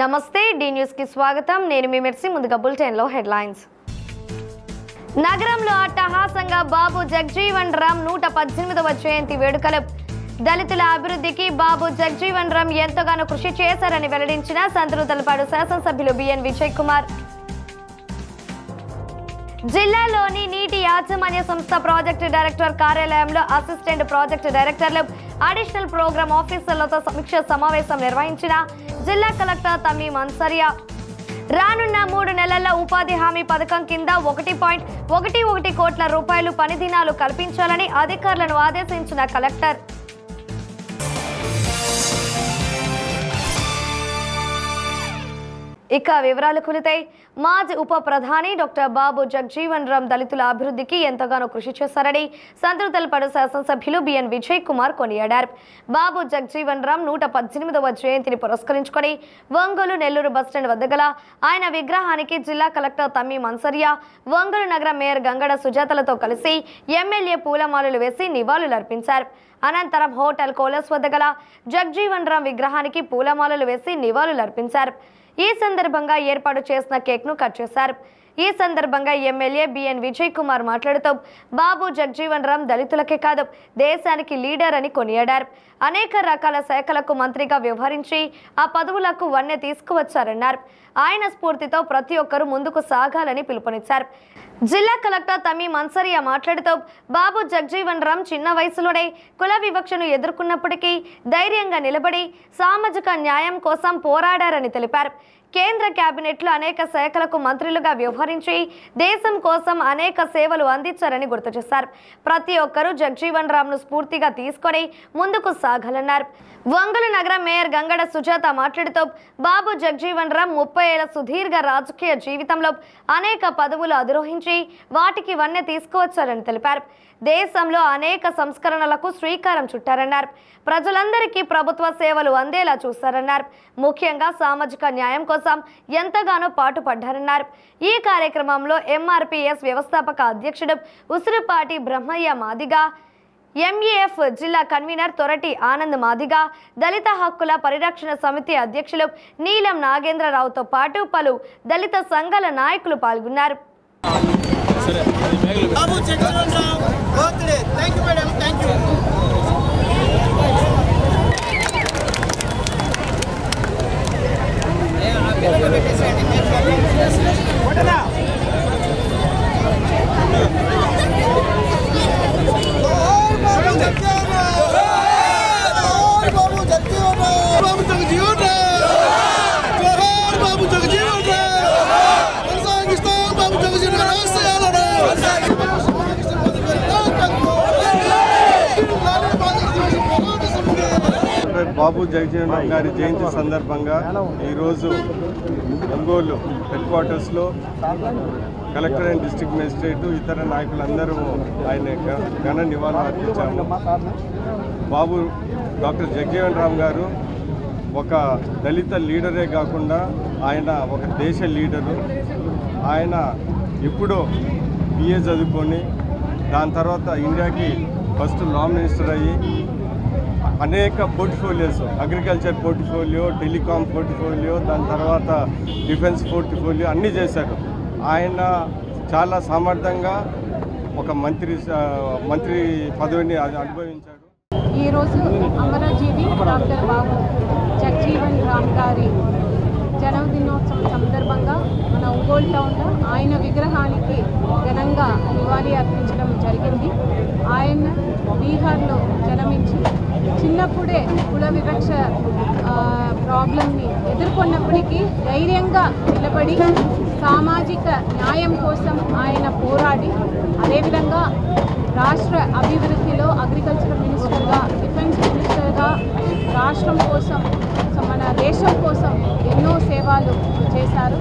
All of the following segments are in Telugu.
నమస్తే డి న్యూస్ కి స్వాగతం నేను మీ మెర్సీ ముందుగా బులెటిన్ లో హెడ్లైన్స్ నగరంలో అట్టహాసంగా బాబు జగజీవన్ రామ్ 118వ జయంతి వేడుకలు దళితుల అభివృద్ధికి బాబు జగజీవన్ రామ్ ఎంతగానో కృషి చేశారని వెల్లడించిన సంతనూతలపాడు శాసనసభ్యులు బిఎన్ విజయ్ కుమార్ జిల్లాలోని నీటి యాజమాన్య సంస్థ ప్రాజెక్టు డైరెక్టర్ కార్యాలయంలో అసిస్టెంట్ ప్రాజెక్టు డైరెక్టర్లు అడిషనల్ ప్రోగ్రామ్ ఆఫీసర్లతో సమీక్ష సమావేశం నిర్వహించిన జిల్లా కలెక్టర్ తమీం అన్సరియా రానున్న 3 నెలల్లో ఉపాధి హామీ పథకం కింద 1.11 కోట్ల రూపాయలు పని దినాలు కల్పించాలని అధికారులను ఆదేశించిన కలెక్టర్ ఇక వివరాలు కులితాయి మాజీ ఉప ప్రధాని డాక్టర్ బాబు జగజీవన్ రామ్ దళితుల అభివృద్ధికి ఎంతగానో కృషి చేశారని సంతనూతలపాడు శాసనసభ్యులు బిఎన్ విజయ్ కుమార్ కొనియాడారు. బాబు జగజీవన్ రామ్ 118వ జయంతిని పురస్కరించుకొని ఒంగోలు నెల్లూరు బస్టాండ్ వద్ద గల ఆయన విగ్రహానికి జిల్లా కలెక్టర్ తమీం అన్సరియా ఒంగోలు నగర మేయర్ గంగడ సుజాతలతో కలిసి ఎమ్మెల్యే పూలమాలలు వేసి నివాళులర్పించారు. అనంతరం హోటల్ కోలస్ వద్ద గల జగజీవన్ రామ్ విగ్రహానికి పూలమాలలు వేసి నివాళులర్పించారు. ఈ సందర్భంగా ఏర్పాటు చేసిన కేక్ ను కట్ చేశారు. ఈ సందర్భంగా ఎమ్మెల్యే బిఎన్ విజయ్ కుమార్ మాట్లాడుతూ బాబు జగజీవన్ రామ్ దళితులకే కాదు దేశానికి లీడర్ అని కొనియాడారు. అనేక రకాల శాఖలకు మంత్రిగా వ్యవహరించి ఆ పదవులకు వన్నె తీసుకువచ్చారన్నారు. ఆయన స్ఫూర్తితో ప్రతి ఒక్కరూ ముందుకు సాగాలని పిలుపునిచ్చారు. జిల్లా కలెక్టర్ తమీం అన్సరియా మాట్లాడుతూ బాబు జగజీవన్ రామ్ చిన్న వయసులోనే కుల వివక్షను ఎదుర్కొన్నప్పటికీ ధైర్యంగా నిలబడి సామాజిక న్యాయం కోసం పోరాడారని తెలిపారు. కేంద్ర కేబినెట్లో అనేక శాఖలకు మంత్రులుగా వ్యవహరించి దేశం కోసం అనేక సేవలు అందించారని గుర్తు చేశారు. ప్రతి ఒక్కరూ జగజీవన్ రామ్ ను స్ఫూర్తిగా తీసుకొని ముందుకు సాగాలన్నారు. ఒంగోలు నగర మేయర్ గంగడ సుజాత మాట్లాడుతూ బాబు జగజీవన్ రామ్ 30 ఏళ్ల సుదీర్ఘ రాజకీయ జీవితంలో అనేక పదవులు అధిరోహించి వాటికి వన్నె తీసుకువచ్చారని తెలిపారు. దేశంలో అనేక సంస్కరణలకు శ్రీకారం చుట్టారన్నారు. ప్రజలందరికీ ప్రభుత్వ సేవలు అందేలా చూస్తారన్నారు. ముఖ్యంగా సామాజిక న్యాయం కోసం ఎంతగానో పాటుపడ్డారన్నారు. ఈ కార్యక్రమంలో ఎంఆర్పీఎస్ వ్యవస్థాపక అధ్యక్షుడు ఉసిరిపాటి బ్రహ్మయ్య మాదిగా, ఎంఈఎఫ్ జిల్లా కన్వీనర్ తొరటి ఆనంద్ మాదిగా, దళిత హక్కుల పరిరక్షణ సమితి అధ్యక్షులు నీలం నాగేంద్రరావుతో పాటు పలు దళిత సంఘాల నాయకులు పాల్గొన్నారు. బాబు జగజీవన్ రామ్ గారి జయంతి సందర్భంగా ఈరోజు ఒంగోలు హెడ్ క్వార్టర్స్లో కలెక్టర్ అండ్ డిస్ట్రిక్ట్ మేజిస్ట్రేట్ ఇతర నాయకులందరూ ఆయన ఘన నివాళులు అర్పించాము. బాబు డాక్టర్ జగజీవన్ రామ్ గారు ఒక దళిత లీడరే కాకుండా ఆయన ఒక దేశ లీడరు. ఆయన ఎప్పుడో బిఏ చదువుకొని దాని తర్వాత ఇండియాకి ఫస్ట్ లా మినిస్టర్ అయ్యి అనేక portfolios, agriculture portfolio, telecom portfolio, దాని తర్వాత డిఫెన్స్ పోర్ట్ఫోలియో అన్నీ చేశారు. ఆయన చాలా సమర్థంగా ఒక మంత్రి పదవిని అనుభవించాడు. ఈరోజు అమరజీవి డాక్టర్ బాబు జగజీవన్ రామ్ గారి జన్మదినోత్సవం సందర్భంగా మన ఒంగోలు టౌన్లో ఆయన విగ్రహానికి ఘనంగా నివాళి అర్పించడం జరిగింది. ఆయన బీహార్లో జన్మించి చిన్నప్పుడే కుల వివక్ష ప్రాబ్లంని ఎదుర్కొన్నప్పటికీ ధైర్యంగా నిలబడి సామాజిక న్యాయం కోసం ఆయన పోరాడి అదేవిధంగా రాష్ట్ర అభివృద్ధిలో అగ్రికల్చర్ మినిస్టర్గా, డిఫెన్స్ మినిస్టర్గా రాష్ట్రం కోసం మన దేశం కోసం ఎన్నో సేవలు చేశారు.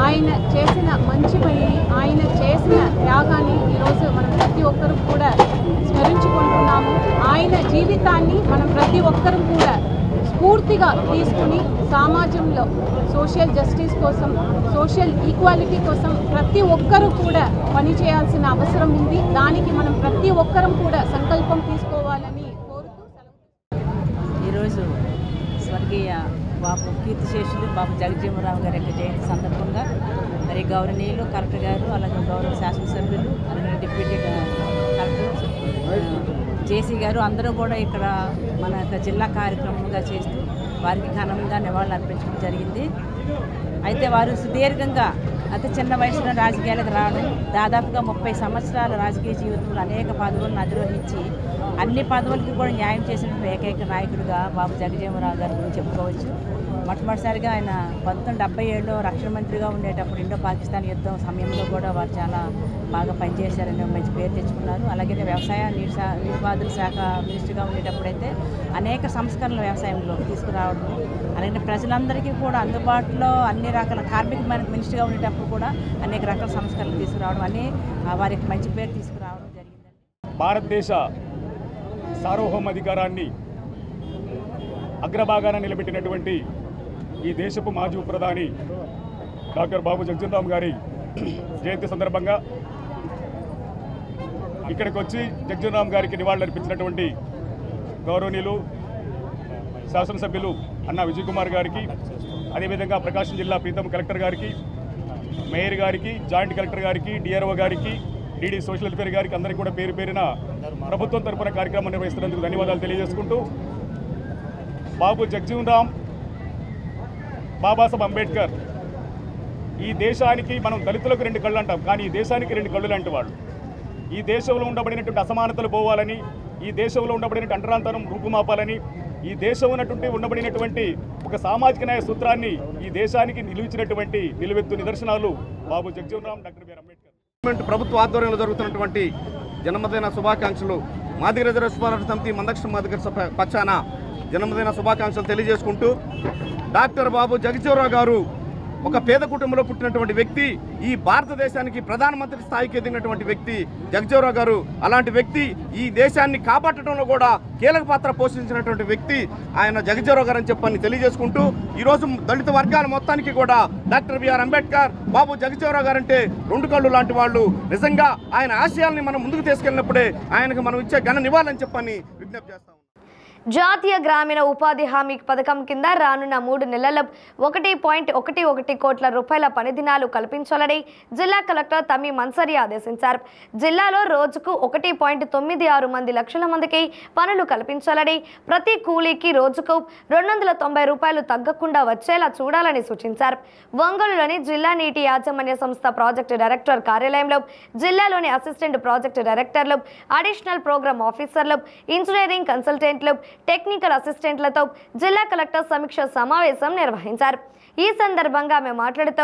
ఆయన చేసిన మంచి పనిని, ఆయన చేసిన త్యాగాన్ని ఈరోజు మనం ప్రతి ఒక్కరూ కూడా స్మరించుకుంటున్నాము. ఆయన జీవితాన్ని మనం ప్రతి ఒక్కరూ కూడా స్ఫూర్తిగా తీసుకుని సమాజంలో సోషల్ జస్టిస్ కోసం, సోషల్ ఈక్వాలిటీ కోసం ప్రతి ఒక్కరూ కూడా పనిచేయాల్సిన అవసరం ఉంది. దానికి మనం ప్రతి ఒక్కరం కూడా సంకల్పం తీసుకోవాలని కోరుతూ ఈరోజు స్వర్గీయ బాబు కీర్తిశేషులు బాబు జగజ్జీవనరామ్ గారి యొక్క జయంతి సందర్భంగా మరి గౌరవనీయులు కలెక్టర్ గారు, అలాగే గౌరవ శాసనసభ్యులు, అలాగే డిప్యూటీ కలెక్టర్ జేసీ గారు అందరూ కూడా ఇక్కడ మన యొక్క జిల్లా కార్యక్రమంగా చేస్తూ వారికి ఘనంగా నివాళులు అర్పించడం జరిగింది. అయితే వారు సుదీర్ఘంగా అతి చిన్న వయసులో రాజకీయాలకు రావడం, దాదాపుగా 30 సంవత్సరాల రాజకీయ జీవితంలో అనేక పదవులను అధిరోహించి అన్ని పదవులకి కూడా న్యాయం చేసిన ఏకైక నాయకుడిగా బాబు జగజ్జీవనరామ్ గారి గురించి చెప్పుకోవచ్చు. మొట్టమొదటిసారిగా ఆయన 1977లో రక్షణ మంత్రిగా ఉండేటప్పుడు ఇండో పాకిస్తాన్ యుద్ధం సమయంలో కూడా వారు చాలా బాగా పనిచేశారని మంచి పేరు తెచ్చుకున్నారు. అలాగే వ్యవసాయ నీటిపారుదల శాఖ మినిస్టర్గా ఉండేటప్పుడైతే అనేక సంస్కరణలు వ్యవసాయంలో తీసుకురావడం, అలాగే ప్రజలందరికీ కూడా అందుబాటులో అన్ని రకాల కార్మిక మినిస్టర్గా ఉండేటప్పుడు కూడా అనేక రకాల సంస్కరణలు తీసుకురావడం అని వారికి మంచి పేరు తీసుకురావడం జరిగిందండి. భారతదేశ సార్వభౌమాధికారాన్ని అగ్రభాగాన నిలబెట్టినటువంటి ఈ దేశపు మాజీ ప్రధాని డాక్టర్ బాబు జగజ్జీవనరామ్ గారి జయంతి సందర్భంగా ఇక్కడికి వచ్చి జగజ్జీవనరామ్ గారికి నివాళులర్పించినటువంటి గౌరవనీయులు శాసనసభ్యులు అన్నా విజయ్ కుమార్ గారికి, అదేవిధంగా ప్రకాశం జిల్లా ప్రీతం కలెక్టర్ గారికి, మేయర్ గారికి, జాయింట్ కలెక్టర్ గారికి, డిఆర్ఓ గారికి, డీడీ సోషల్ వెల్ఫేర్ గారికి అందరికీ కూడా పేరు పేరున ప్రభుత్వం తరపున కార్యక్రమం నిర్వహిస్తున్నందుకు ధన్యవాదాలు తెలియజేసుకుంటూ, బాబు జగజ్జీవనరామ్, బాబాసాహెబ్ అంబేద్కర్ ఈ దేశానికి మనం దళితులకు 2 కళ్ళు అంటాం, కానీ ఈ దేశానికి 2 కళ్ళు లాంటి వాళ్ళు. ఈ దేశంలో ఉండబడినటువంటి అసమానతలు పోవాలని, ఈ దేశంలో ఉండబడినటువంటి అంటరాంతరం రూపుమాపాలని, ఈ దేశం ఉండబడినటువంటి ఒక సామాజిక న్యాయ సూత్రాన్ని ఈ దేశానికి నిలిచినటువంటి నిలువెత్తు నిదర్శనాలు బాబు జగజ్జీవనరామ్, డాక్టర్ బిఆర్ అంబేద్కర్. ప్రభుత్వ ఆధ్వర్యంలో జరుగుతున్నటువంటి జన్మదిన శుభాకాంక్షలు మాదిగ రిజర్వేషన్ పోరాట సమితి మందకృష్ణ మాదిగ సభ పక్షాన జన్మదిన శుభాకాంక్షలు తెలియజేసుకుంటూ, డాక్టర్ బాబు జగజ్జీవనరామ్ గారు ఒక పేద కుటుంబంలో పుట్టినటువంటి వ్యక్తి, ఈ భారతదేశానికి ప్రధానమంత్రి స్థాయికి ఎదిగినటువంటి వ్యక్తి జగజ్జీవనరామ్ గారు. అలాంటి వ్యక్తి ఈ దేశాన్ని కాపాడటంలో కూడా కీలక పాత్ర పోషించినటువంటి వ్యక్తి ఆయన జగజ్జీవనరామ్ గారు అని చెప్పని తెలియజేసుకుంటూ, ఈరోజు దళిత వర్గాల మొత్తానికి కూడా డాక్టర్ బిఆర్ అంబేద్కర్, బాబు జగజ్జీవనరామ్ గారు అంటే 2 కళ్ళు లాంటి వాళ్ళు. నిజంగా ఆయన ఆశయాల్ని మనం ముందుకు తీసుకెళ్ళినప్పుడే ఆయనకు మనం ఇచ్చే ఘన నివాళని చెప్పని విజ్ఞప్తి చేస్తాం. జాతీయ గ్రామీణ ఉపాధి హామీ పథకం కింద రానున్న 3 నెలల్లో 1.11 కోట్ల రూపాయల పని దినాలు కల్పించాలని జిల్లా కలెక్టర్ తమ్మి మన్సరి ఆదేశించారు. జిల్లాలో రోజుకు 1.96 లక్షల మందికి పనులు కల్పించాలని, ప్రతి కూలీకి రోజుకు 290 రూపాయలు తగ్గకుండా వచ్చేలా చూడాలని సూచించారు. ఒంగోలులోని జిల్లా నీటి యాజమాన్య సంస్థ ప్రాజెక్టు డైరెక్టర్ కార్యాలయంలో జిల్లాలోని అసిస్టెంట్ ప్రాజెక్టు డైరెక్టర్లు, అడిషనల్ ప్రోగ్రామ్ ఆఫీసర్లు, ఇంజనీరింగ్ కన్సల్టెంట్లు, టెక్నికల్ అసిస్టెంట్లతో జిల్లా కలెక్టర్ సమీక్ష సమావేశం నిర్వహించారు. ఈ సందర్భంగా ఆమె మాట్లాడుతూ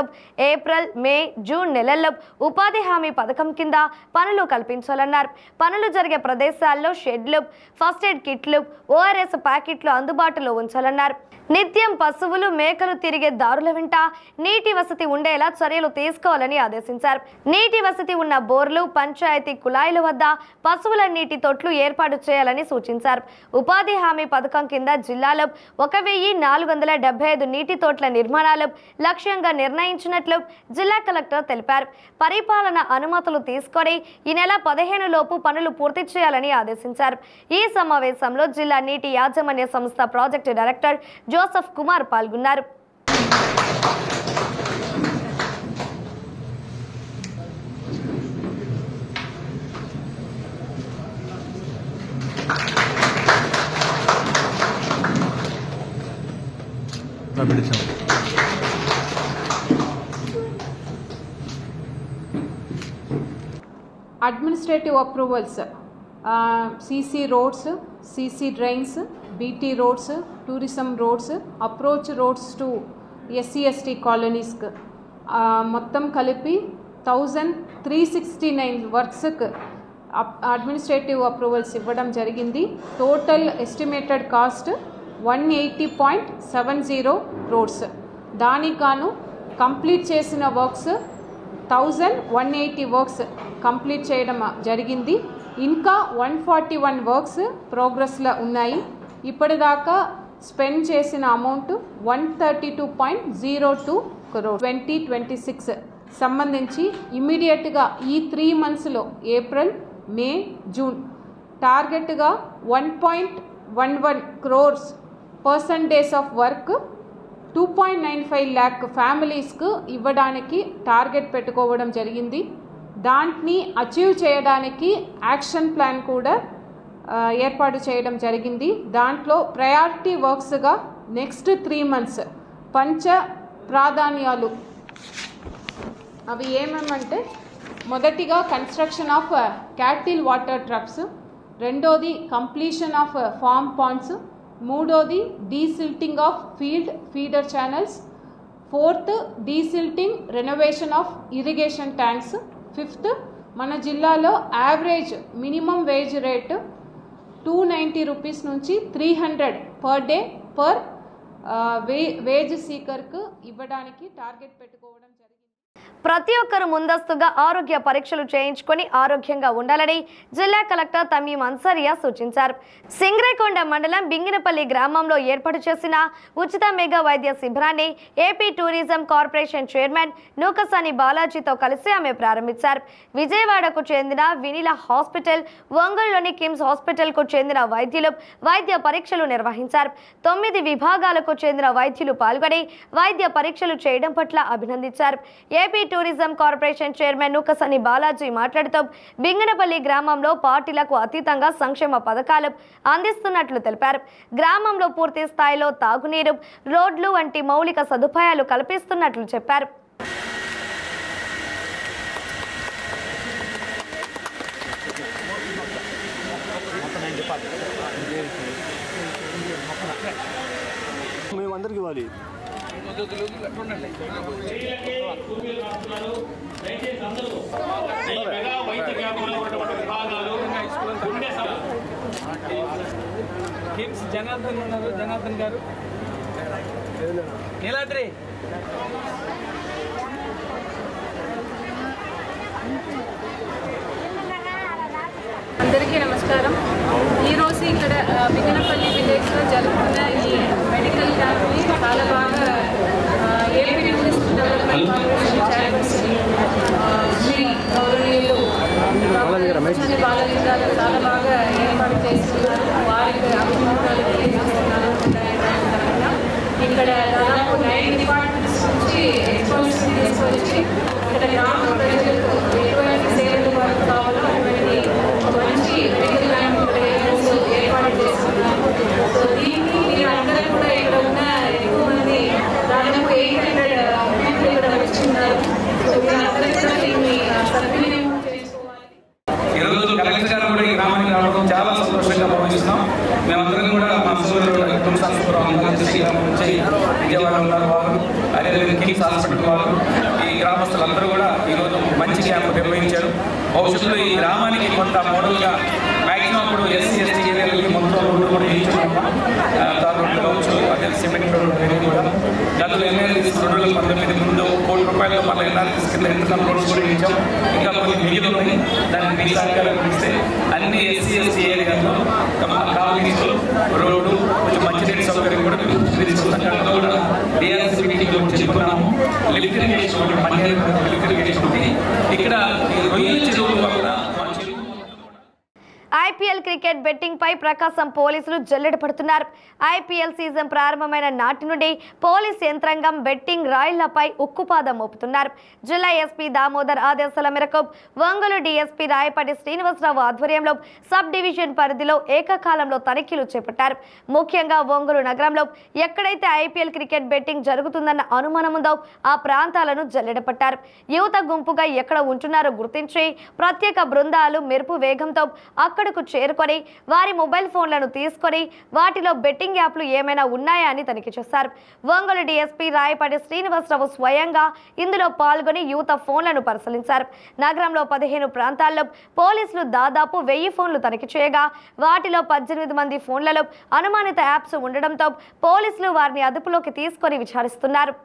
ఏప్రిల్, మే, జూన్ నెలల్లో ఉపాధి హామీ పథకం కింద పనులు కల్పించాలన్నారు. పనులు జరిగే ప్రదేశాల్లో షెడ్లు, ఫస్ట్ ఎయిడ్ కిట్లు, ఓఆర్ఎస్ ప్యాకెట్లు అందుబాటులో ఉంచాలన్నారు. నిత్యం పశువులు, మేకలు తిరిగే దారుల వెంట నీటి వసతి ఉండేలా చర్యలు తీసుకోవాలని ఆదేశించారు. నీటి వసతి ఉన్న బోర్లు, పంచాయతీ కుళాయిల వద్ద పశువుల నీటి తొట్లు ఏర్పాటు చేయాలని సూచించారు. ఉపాధి హామీ పథకం కింద జిల్లాలో 1475 నీటి తోట్ల నిర్మాణాలు లక్ష్యంగా నిర్ణయించినట్లు జిల్లా కలెక్టర్ తెలిపారు. పరిపాలన అనుమతులు తీసుకొని ఈ నెల 15 లోపు పనులు పూర్తి చేయాలని ఆదేశించారు. ఈ సమావేశంలో జిల్లా నీటి యాజమాన్య సంస్థ ప్రాజెక్టు డైరెక్టర్ జోసెఫ్ కుమార్ పాల్గొన్నారు. Administrative approvals, CC roads, CC drains, BT roads, tourism roads, approach roads to SC ST కాలనీస్కి మొత్తం కలిపి 1369 వర్క్స్కి అడ్మినిస్ట్రేటివ్ అప్రూవల్స్ ఇవ్వడం జరిగింది. Total estimated cost 180.70 crores. దానికి గాను కంప్లీట్ చేసిన వర్క్స్ 1180 వర్క్స్ కంప్లీట్ చేయడం జరిగింది. ఇంకా 141 వర్క్స్ ప్రోగ్రెస్లో ఉన్నాయి. ఇప్పటిదాకా స్పెండ్ చేసిన అమౌంట్ 132.02 crores. 2026 సంబంధించి ఇమ్మీడియట్గా ఈ 3 monthsలో ఏప్రిల్, మే, జూన్ టార్గెట్గా 1.11 crores percentage of work 2.95 lakh ఫ్యామిలీస్కు ఇవ్వడానికి టార్గెట్ పెట్టుకోవడం జరిగింది. దాన్ని అచీవ్ చేయడానికి యాక్షన్ ప్లాన్ కూడా ఏర్పాటు చేయడం జరిగింది. దాంట్లో ప్రయారిటీ వర్క్స్గా నెక్స్ట్ 3 months పంచ ప్రాధాన్యాలు అవి ఏమేమంటే, మొదటిగా కన్స్ట్రక్షన్ ఆఫ్ క్యాటిల్ వాటర్ ట్రప్స్, రెండోది కంప్లీషన్ ఆఫ్ ఫార్మ్ పాండ్స్, మూడోది desilting of feeder channels, fourth desilting renovation of irrigation tanks, fifth మన జిల్లాలో average minimum wage rate 290 rupees నుంచి 300 పర్ డే పర్ వేజ్ సీకర్కు ఇవ్వడానికి టార్గెట్ పెట్టుకోవడం జరిగింది. ప్రతి ఒక్కరు ముందస్తుగా ఆరోగ్య పరీక్షలు చేయించుకొని ఆరోగ్యంగా ఉండాలని జిల్లా కలెక్టర్ తమీం అన్సారియా సూచించారు. సింగరేకొండ మండలం బింగినపల్లి గ్రామంలో ఏర్పాటు చేసిన ఉచిత మెగా వైద్య శిబిరాన్ని AP tourism corporation chairman Nookasani బాలాజీతో కలిసి ఆమె ప్రారంభించారు. విజయవాడకు చెందిన వినిలా హాస్పిటల్, ఒంగోలులోని కిమ్స్ హాస్పిటల్కు చెందిన వైద్యులు వైద్య పరీక్షలు నిర్వహించారు. 9 విభాగాలకు చెందిన వైద్యులు పాల్గొని వైద్య పరీక్షలు చేయడం పట్ల అభినందించారు. AP tourism corporation chairman Nookasani Balaji మాట్లాడుతూ బింగనపల్లి గ్రామంలో పార్టీలకు అతీతంగా సంక్షేమ పథకాలు అందిస్తున్నట్లు తెలిపారు. గ్రామంలో పూర్తి స్థాయిలో తాగునీరు, రోడ్లు వంటి మౌలిక సదుపాయాలు కల్పిస్తున్నట్లు చెప్పారు. మేమందరికి ఇవ్వాలి. కిమ్స్ జనార్దన్ ఉన్నారు, జనార్దన్ గారు, నీలాద్రి. అందరికీ నమస్కారం. ఈరోజు ఇక్కడ బింగనపల్లి విలేజ్లో జరుగుతున్న ఈ మెడికల్ క్యాంప్ని చాలా బాగా AP tourism development corporation chairperson Shri గౌరవనీయులు బాలాజీ గారు చాలా బాగా ఏర్పాటు చేస్తున్నారు. వారికి అభినందనలు తెలియజేస్తున్నారు. ఇక్కడ దాదాపు 9 డిపార్ట్మెంట్స్ నుంచి ఎక్స్పర్ట్స్ తీసుకొచ్చి ఇక్కడ గ్రామ ప్రజలకు ఎటువంటి సేవలు వారికి కావాలో అటువంటి మంచి మెడికల్ క్యాంప్ ఇక్కడ ఈరోజు ఏర్పాటు చేస్తున్నారు. సో దీన్ని మీరు అందరూ కూడా ఇక్కడ ఉన్న ఎక్కువ మంది దాదాపు 800 పీపుల్ ఇక్కడ వచ్చిన్నారు. సో మీరు అందరూ కూడా దీన్ని సద్వినియోగం చేసుకోవాలి. ఈరోజు కలెక్టర్ గారు కూడా ఈ గ్రామానికి రావడం చాలా సంతోషంగా భావిస్తున్నాం. మేమందరం కూడా మా సోదరుడు విజయవాడ ఉన్నారు వారు, అదేవిధంగా కిమ్స్ హాస్పిటల్ వారు, ఈ గ్రామస్తులందరూ కూడా ఈరోజు మంచి క్యాంపు నిర్వహించారు. భవిష్యత్తులో ఈ గ్రామానికి కొంత మోడల్గా మ్యాక్సిమం ఇప్పుడు ఎస్సీ ఎస్టీ ఏరియాలకి మొత్తం రోడ్డు కూడా వేయించుకున్నాం. రోడ్డు కావచ్చు, అదే సిమెంట్ రోడ్డు కూడా గతంలో ఎన్ఆర్టీసీ 2019 ముందు ₹1 కోట్లతో మళ్ళీ ఎన్ఆర్టీసీ కింద ఇంటర్నల్ రోడ్స్ కూడా వేయించాం. ఇంకా కొన్ని మిగిలి ఉన్నాయి. దాన్ని మీ సహకారం ఇస్తే అన్ని ఎస్సీ ఎస్టీ ఏరియాలో కాలనీస్ రోడ్డు కొంచెం మంచినీటి సౌకర్యం కూడా తీసుకుంటాం. కూడా డిఆర్సీ మీటింగ్లో చెప్పుకున్నాము. లిఫ్ట్ ఇరిగేషన్ లిఫ్ట్ ఇరిగేషన్ ఇక్కడ రొయ్యల చెరువుల వల్ల ఐపీఎల్ క్రికెట్ బెట్టింగ్ పై ప్రకాశం పోలీసులు జల్లెడ పడుతున్నారు. ఐపీఎల్ సీజన్ ప్రారంభమైన నాటి నుండి పోలీస్ యంత్రాంగం బెట్టింగ్ రాయిళ్లపై ఉక్కుపాదం మోపుతున్నారు. జిల్లా ఎస్పీ దామోదర్ ఆదేశాల మేరకు ఒంగోలు డీఎస్పీ రాయపాటి శ్రీనివాసరావు ఆధ్వర్యంలో సబ్ డివిజన్ పరిధిలో ఏకకాలంలో తనిఖీలు చేపట్టారు. ముఖ్యంగా ఒంగోలు నగరంలో ఎక్కడైతే ఐపీఎల్ క్రికెట్ బెట్టింగ్ జరుగుతుందన్న అనుమానం ఉందో ఆ ప్రాంతాలను జల్లెడ పట్టారు. యువత గుంపుగా ఎక్కడ ఉంటున్నారో గుర్తించి ప్రత్యేక బృందాలు మెరుపు వేగంతో అక్కడకు చేరుకొని వారి మొబైల్ ఫోన్లను తీసుకొని వాటిలో బెట్టింగ్ యాప్లు ఏమైనా ఉన్నాయా అని తనిఖీ చేశారు. ఒంగోలు డీఎస్పీ రాయపాటి శ్రీనివాసరావు స్వయంగా ఇందులో పాల్గొని యువత ఫోన్లను పరిశీలించారు. నగరంలో 15 ప్రాంతాల్లో పోలీసులు దాదాపు 1000 ఫోన్లు తనిఖీ చేయగా వాటిలో 18 మంది ఫోన్లలో అనుమానిత యాప్స్ ఉండడంతో పోలీసులు వారిని అదుపులోకి తీసుకొని విచారిస్తున్నారు.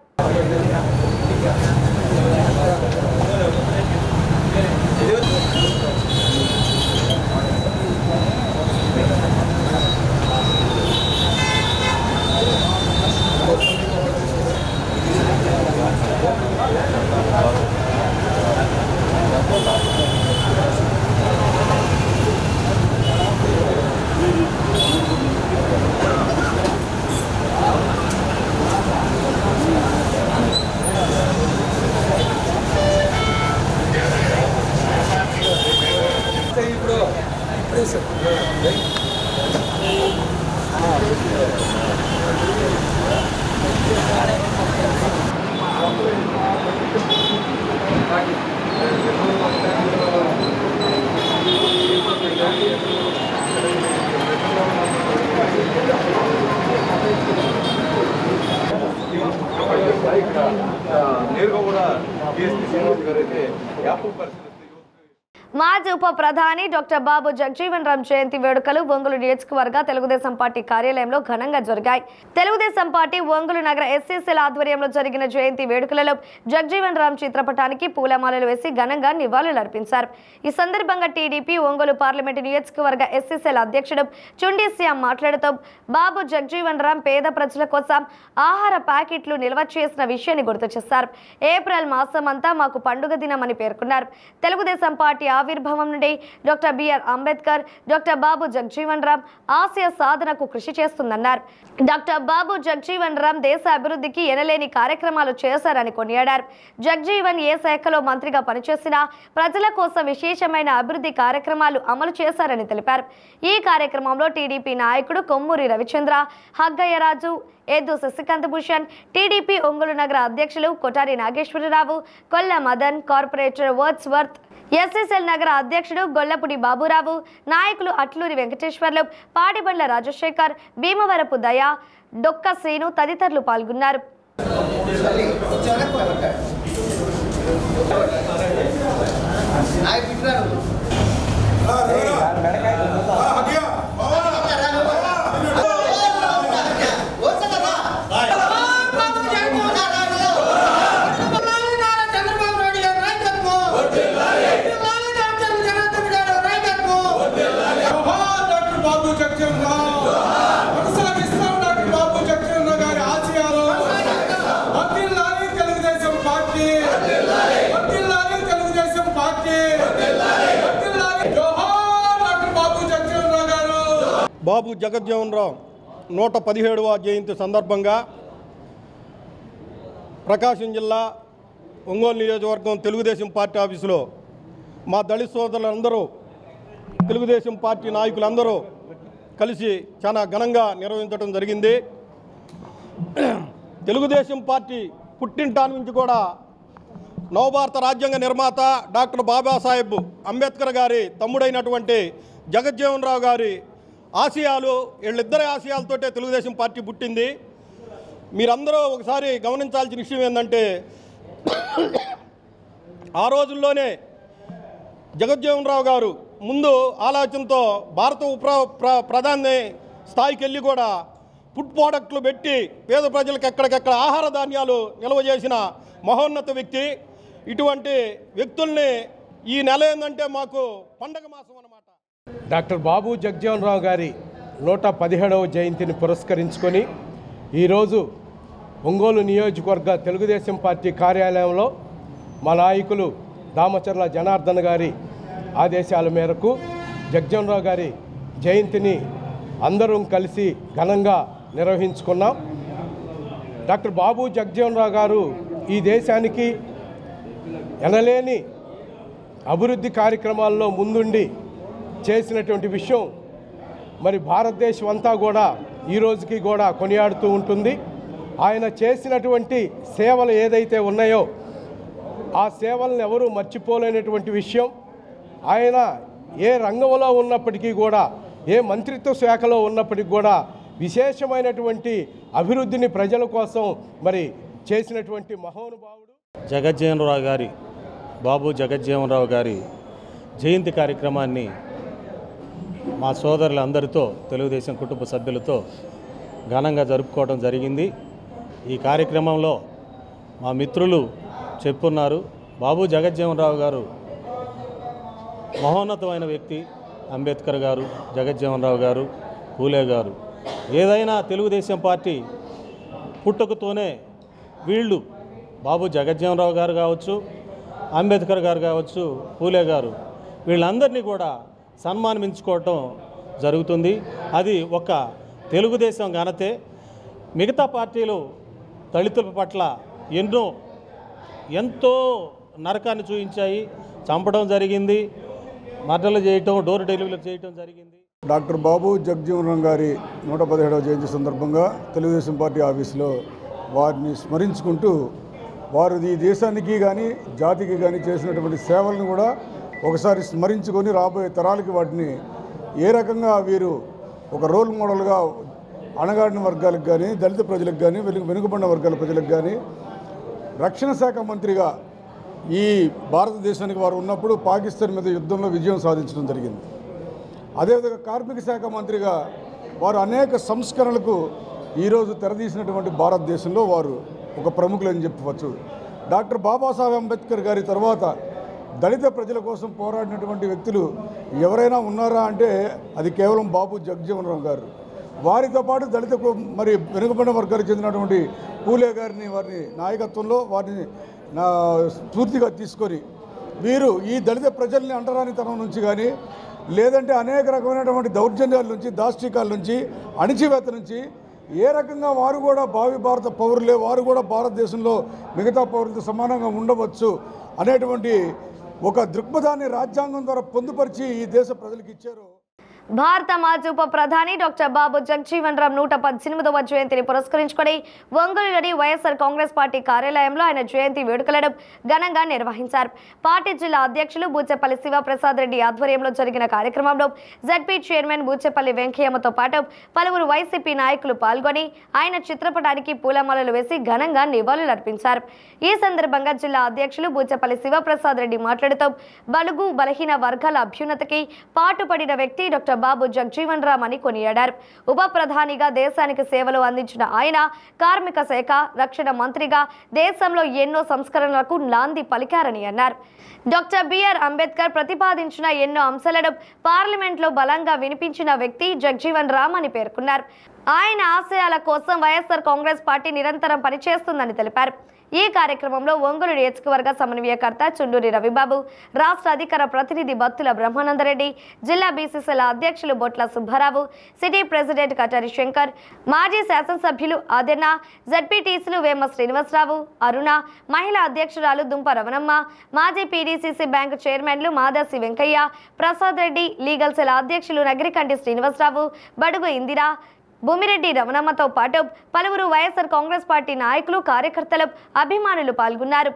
మాజీ ఉప ప్రధాని డాక్టర్ బాబు జగజీవన్ రామ్ జయంతి వేడుకలు ఒంగోలు నియోజకవర్గ తెలుగుదేశం పార్టీ కార్యాలయంలో ఘనంగా జరిగాయి. తెలుగుదేశం పార్టీ ఒంగోలు నగర ఎస్సీసీల ఆధ్వర్యంలో జరిగిన జయంతి వేడుకలలో జగజీవన్ రామ్ చిత్రపటానికి పూలమాలలు వేసి ఘనంగా నివాళులర్పించారు. ఈ సందర్భంగా టీడీపీ ఒంగోలు పార్లమెంటు నియోజకవర్గ ఎస్సీసీల అధ్యక్షుడు చుండి శ్యామ్ మాట్లాడుతూ బాబు జగజీవన్ రామ్ పేద ప్రజల కోసం ఆహార ప్యాకెట్లు నిల్వ చేసిన విషయాన్ని గుర్తు చేశారు. ఏప్రిల్ మాసం అంతా మాకు పండుగ దినమని పేర్కొన్నారు. తెలుగుదేశం పార్టీ ఆవిర్భావం నుండి డాక్టర్ బిఆర్ అంబేద్కర్, డాక్టర్ బాబు జగజీవన్ రామ్ ఆశయ సాధనకు కృషి చేస్తుందన్నారు. డాక్టర్ బాబు జగజీవన్ రామ్ దేశ అభివృద్ధికి ఎనలేని కార్యక్రమాలు చేశారని కొనియాడారు. జగజీవన్ ఏ శాఖలో మంత్రిగా పనిచేసినా ప్రజల కోసం విశేషమైన అభివృద్ధి కార్యక్రమాలు అమలు చేశారని తెలిపారు. ఈ కార్యక్రమంలో టీడీపీ నాయకుడు కొమ్మూరి రవిచంద్ర, హగ్గయ్యరాజు, ఏదు శశికాంత్ భూషణ్, టీడీపీ ఒంగోలు నగర అధ్యక్షులు కొటారి నాగేశ్వరరావు, కొల్ల మదన్, కార్పొరేటర్ వర్డ్స్వర్త్, ఎస్ఎస్ఎల్ నగర అధ్యక్షుడు గొల్లపుడి బాబురావు, నాయకులు అట్లూరి వెంకటేశ్వర్లు, పాడిబండ్ల రాజశేఖర్, భీమవరపు దయ, డొక్క శ్రీను తదితరులు పాల్గొన్నారు. బాబు జగజ్జీవన్ రామ్ 117వ జయంతి సందర్భంగా ప్రకాశం జిల్లా ఒంగోలు నియోజకవర్గం తెలుగుదేశం పార్టీ ఆఫీసులో మా దళిత సోదరులందరూ, తెలుగుదేశం పార్టీ నాయకులందరూ కలిసి చాలా ఘనంగా నిర్వహించడం జరిగింది. తెలుగుదేశం పార్టీ పుట్టింటా నుంచి కూడా నవభారత రాజ్యాంగ నిర్మాత డాక్టర్ బాబాసాహెబ్ అంబేద్కర్ గారి తమ్ముడైనటువంటి జగజ్జీవన్ రావు గారి ఆశయాలు, వీళ్ళిద్దరి ఆశయాలతోటే తెలుగుదేశం పార్టీ పుట్టింది. మీరందరూ ఒకసారి గమనించాల్సిన విషయం ఏంటంటే, ఆ రోజుల్లోనే జగజ్జీవన్ రావు గారు ముందు ఆలోచనతో భారత ప్రధాని స్థాయికి వెళ్ళి కూడా ఫుడ్ ప్రోడక్ట్లు పెట్టి పేద ప్రజలకు ఎక్కడికెక్కడ ఆహార ధాన్యాలు నిల్వ చేసిన మహోన్నత వ్యక్తి. ఇటువంటి వ్యక్తుల్ని ఈ నెల ఏంటంటే మాకు పండగ మాసం అన్నమాట. డాక్టర్ బాబు జగజీవన్ రావు గారి 117వ జయంతిని పురస్కరించుకొని ఈరోజు ఒంగోలు నియోజకవర్గ తెలుగుదేశం పార్టీ కార్యాలయంలో మా నాయకులు దామచర్ల జనార్దన్ గారి ఆదేశాల మేరకు జగజీవన్ రావు గారి జయంతిని అందరం కలిసి ఘనంగా నిర్వహించుకున్నాం. డాక్టర్ బాబు జగజీవన్ రావు గారు ఈ దేశానికి ఎనలేని అభివృద్ధి కార్యక్రమాల్లో ముందుండి చేసినటువంటి విషయం మరి భారతదేశం అంతా కూడా ఈ రోజుకి కూడా కొనియాడుతూ ఉంటుంది. ఆయన చేసినటువంటి సేవలు ఏదైతే ఉన్నాయో ఆ సేవలను ఎవరూ మర్చిపోలేనటువంటి విషయం. ఆయన ఏ రంగంలో ఉన్నప్పటికీ కూడా, ఏ మంత్రిత్వ శాఖలో ఉన్నప్పటికీ కూడా విశేషమైనటువంటి అభివృద్ధిని ప్రజల కోసం మరి చేసినటువంటి మహోనుభావుడు. జగజ్జీవన్ రావు గారి బాబు జగజ్జీవన్ రావు గారి జయంతి కార్యక్రమాన్ని మా సోదరులందరితో, తెలుగుదేశం కుటుంబ సభ్యులతో ఘనంగా జరుపుకోవడం జరిగింది. ఈ కార్యక్రమంలో మా మిత్రులు చెప్పున్నారు, బాబు జగజ్జీవన్ రావు గారు మహోన్నతమైన వ్యక్తి. అంబేద్కర్ గారు, జగజ్జీవన్ రావు గారు, పూలే గారు, ఏదైనా తెలుగుదేశం పార్టీ పుట్టుకతోనే వీళ్ళు బాబు జగజ్జీవన్ రావు గారు కావచ్చు, అంబేద్కర్ గారు కావచ్చు, పూలే గారు, వీళ్ళందరినీ కూడా సన్మానించుకోవటం జరుగుతుంది. అది ఒక తెలుగుదేశం ఘనతే. మిగతా పార్టీలు దళితుల పట్ల ఎంతో నరకాన్ని చూపించాయి. చంపడం జరిగింది, మర్డర్లు చేయటం, డోర్ డెలివరీ చేయటం జరిగింది. డాక్టర్ బాబు జగజ్జీవన్ రామ్ గారి 117వ జయంతి సందర్భంగా తెలుగుదేశం పార్టీ ఆఫీసులో వారిని స్మరించుకుంటూ వారు ఈ దేశానికి కానీ జాతికి కానీ చేసినటువంటి సేవలను కూడా ఒకసారి స్మరించుకొని రాబోయే తరాలకి వాటిని ఏ రకంగా వీరు ఒక రోల్ మోడల్గా అణగాడిన వర్గాలకు కానీ దళిత ప్రజలకు కానీ వెనుకబడిన వర్గాల ప్రజలకు కానీ రక్షణ శాఖ మంత్రిగా ఈ భారతదేశానికి వారు ఉన్నప్పుడు పాకిస్తాన్ మీద యుద్ధంలో విజయం సాధించడం జరిగింది. అదేవిధంగా కార్మిక శాఖ మంత్రిగా వారు అనేక సంస్కరణలకు ఈరోజు తెరదీసినటువంటి భారతదేశంలో వారు ఒక ప్రముఖులని చెప్పవచ్చు. డాక్టర్ బాబాసాహెబ్ అంబేద్కర్ గారి తర్వాత దళిత ప్రజల కోసం పోరాడినటువంటి వ్యక్తులు ఎవరైనా ఉన్నారా అంటే అది కేవలం బాబు జగజ్జీవన్ రామ్ గారు. వారితో పాటు దళిత మరి వెనుకబడిన వర్గాలకు చెందినటువంటి పూలే గారిని వారిని నాయకత్వంలో వారిని స్ఫూర్తిగా తీసుకొని వీరు ఈ దళిత ప్రజల్ని అంటరానితనం నుంచి కానీ లేదంటే అనేక రకమైనటువంటి దౌర్జన్యాల నుంచి దాష్టికాల నుంచి అణిచివేత నుంచి ఏ రకంగా వారు కూడా భావి భారత పౌరులే, వారు కూడా భారతదేశంలో మిగతా పౌరులతో సమానంగా ఉండవచ్చు అనేటువంటి ఒక దృక్పథాన్ని రాజ్యాంగం ద్వారా పొందుపరిచి ఈ దేశ ప్రజలకు ఇచ్చారు. భారత మాజీ ఉప ప్రధాని డాక్టర్ బాబు జగజ్జీవన్ రామ్ 118వ జయంతిని పురస్కరించుకొని ఒంగోలులోని వైఎస్ఆర్ కాంగ్రెస్ పార్టీ కార్యాలయంలో ఆయన జయంతి వేడుకలను ఘనంగా నిర్వహించారు. పార్టీ జిల్లా అధ్యక్షులు బూచేపల్లి శివప్రసాద్ రెడ్డి ఆధ్వర్యంలో జరిగిన కార్యక్రమంలో జడ్పీ చైర్మన్ బూచేపల్లి వెంకయ్యమ్మతో పాటు పలువురు వైసీపీ నాయకులు పాల్గొని ఆయన చిత్రపటానికి పూలమాలలు వేసి ఘనంగా నివాళులర్పించారు. ఈ సందర్భంగా జిల్లా అధ్యక్షులు బూచేపల్లి శివప్రసాద్ రెడ్డి మాట్లాడుతూ బలుగు బలహీన వర్గాల అభ్యున్నతికి పాటుపడిన వ్యక్తి డాక్టర్ బాబు జగజ్జీవన్ రామ్ అని కొనియాడారు. ఉప ప్రధానిగా దేశానికి సేవలు అందించిన ఆయన కార్మిక శాఖ, రక్షణ మంత్రిగా దేశంలో ఎన్నో సంస్కరణలకు నాంది పలికారని అన్నారు. డాక్టర్ బిఆర్ అంబేద్కర్ ప్రతిపాదించిన ఎన్నో అంశాలను పార్లమెంట్లో బలంగా వినిపించిన వ్యక్తి జగజ్జీవన్ రామ్ అని పేర్కొన్నారు. ఆయన ఆశయాల కోసం వైఎస్ఆర్ కాంగ్రెస్ పార్టీ నిరంతరం పనిచేస్తుందని తెలిపారు. ఈ కార్యక్రమంలో ఒంగోలు నియోజకవర్గ సమన్వయకర్త చుండూరి రవిబాబు, రాష్ట్ర అధికార ప్రతినిధి బత్తుల బ్రహ్మానందరెడ్డి, జిల్లా బీసీసీల అధ్యక్షులు బొట్ల సుబ్బారావు, సిటీ ప్రెసిడెంట్ కటారి శంకర్, మాజీ శాసనసభ్యులు ఆదెన్న, జడ్పీటీసీలు వేమ శ్రీనివాసరావు, అరుణ, మహిళా అధ్యక్షురాలు దుంప రమణమ్మ, మాజీ పీడీసీసీ బ్యాంకు చైర్మన్లు మాదాసి వెంకయ్య, ప్రసాద్ రెడ్డి, లీగల్ సెల్ అధ్యక్షులు నగిరికంటి శ్రీనివాసరావు, బడుగు ఇందిరా, భూమిరెడ్డి రమణమ్మతో పాటు పలువురు వైఎస్ఆర్ కాంగ్రెస్ పార్టీ నాయకులు, కార్యకర్తలు, అభిమానులు పాల్గొన్నారు.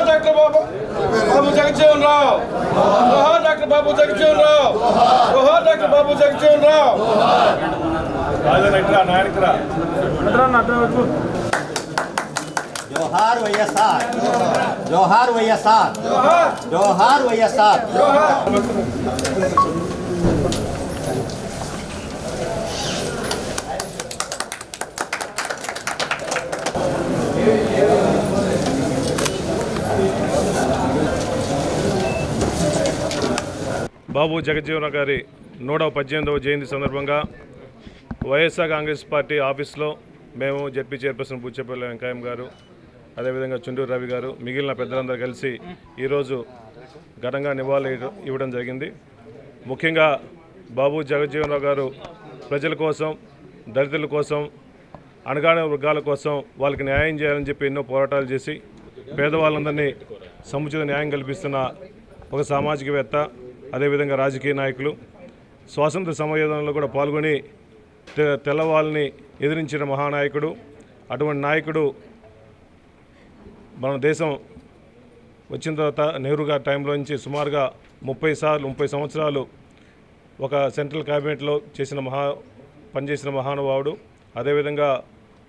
డాక్టర్ బాబు జగజ్జీవన్ రామ్, డాక్టర్ బాబు జగజ్జీవన్ రామ్, డాక్టర్ బాబు జగజ్జీవన్ రామ్. జోహార్ వైఎస్ఆర్, జోహార్ వైఎస్ఆర్, జోహార్ వైఎస్ఆర్. బాబు జగజ్జీవన్ రామ్ గారి 118వ జయంతి సందర్భంగా వైఎస్ఆర్ కాంగ్రెస్ పార్టీ ఆఫీస్లో మేము జడ్పీ చైర్పర్సన్ బూచేపల్లి వెంకయ్య గారు, అదేవిధంగా చుండూరు రవి గారు, మిగిలిన పెద్దలందరూ కలిసి ఈరోజు ఘనంగా నివాళులు ఇవ్వడం జరిగింది. ముఖ్యంగా బాబు జగజ్జీవన్ రామ్ గారు ప్రజల కోసం, దళితుల కోసం, అణగారిన వర్గాల కోసం వాళ్ళకి న్యాయం చేయాలని చెప్పి ఎన్నో పోరాటాలు చేసి పేదవాళ్ళందరినీ సముచిత న్యాయం కల్పిస్తున్న ఒక సామాజికవేత్త, అదేవిధంగా రాజకీయ నాయకులు. స్వాతంత్ర సమయోధనలో కూడా పాల్గొని తెల్లవాళ్ళని ఎదిరించిన మహానాయకుడు. అటువంటి నాయకుడు మన దేశం వచ్చిన తర్వాత నెహ్రూ గారి టైంలో నుంచి సుమారుగా 30 సంవత్సరాలు ఒక సెంట్రల్ క్యాబినెట్లో పనిచేసిన మహానుభావుడు, అదేవిధంగా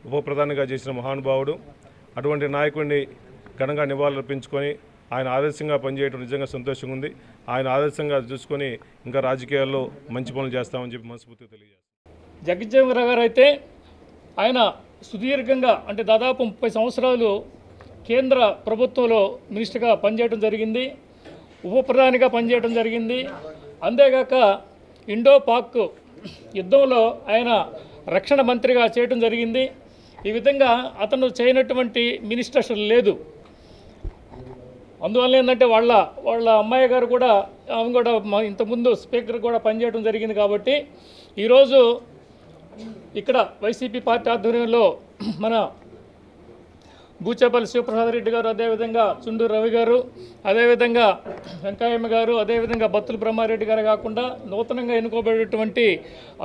ఉప ప్రధానిగా చేసిన మహానుభావుడు. అటువంటి నాయకుడిని ఘనంగా నివాళులర్పించుకొని ఆయన ఆదర్శంగా పనిచేయడం నిజంగా సంతోషంగా ఉంది. ఆయన ఆదర్శంగా చూసుకొని ఇంకా రాజకీయాల్లో మంచి పనులు చేస్తామని చెప్పి మనస్ఫూర్తిగా తెలియజేస్తాం. జగజ్జీవన్ రామ్ గారు అయితే ఆయన సుదీర్ఘంగా అంటే దాదాపు 30 సంవత్సరాలు కేంద్ర ప్రభుత్వంలో మినిస్టర్గా పనిచేయడం జరిగింది, ఉప ప్రధానిగా పనిచేయడం జరిగింది. అంతేగాక ఇండో పాక్ యుద్ధంలో ఆయన రక్షణ మంత్రిగా చేయడం జరిగింది. ఈ విధంగా అతను చేయనటువంటి మినిస్టర్ అసలు లేదు. అందువల్ల ఏంటంటే వాళ్ళ అమ్మాయి గారు కూడా ఆమె కూడా ఇంతకుముందు స్పీకర్ కూడా పనిచేయడం జరిగింది. కాబట్టి ఈరోజు ఇక్కడ వైసీపీ పార్టీ ఆధ్వర్యంలో మన బూచేపల్లి శివప్రసాద్ రెడ్డి గారు, అదేవిధంగా చుండూరు రవి గారు, అదేవిధంగా వెంకయ్యమ్మ గారు, అదేవిధంగా బత్తుల బ్రహ్మారెడ్డి గారు కాకుండా నూతనంగా ఎన్నుకోబడేటువంటి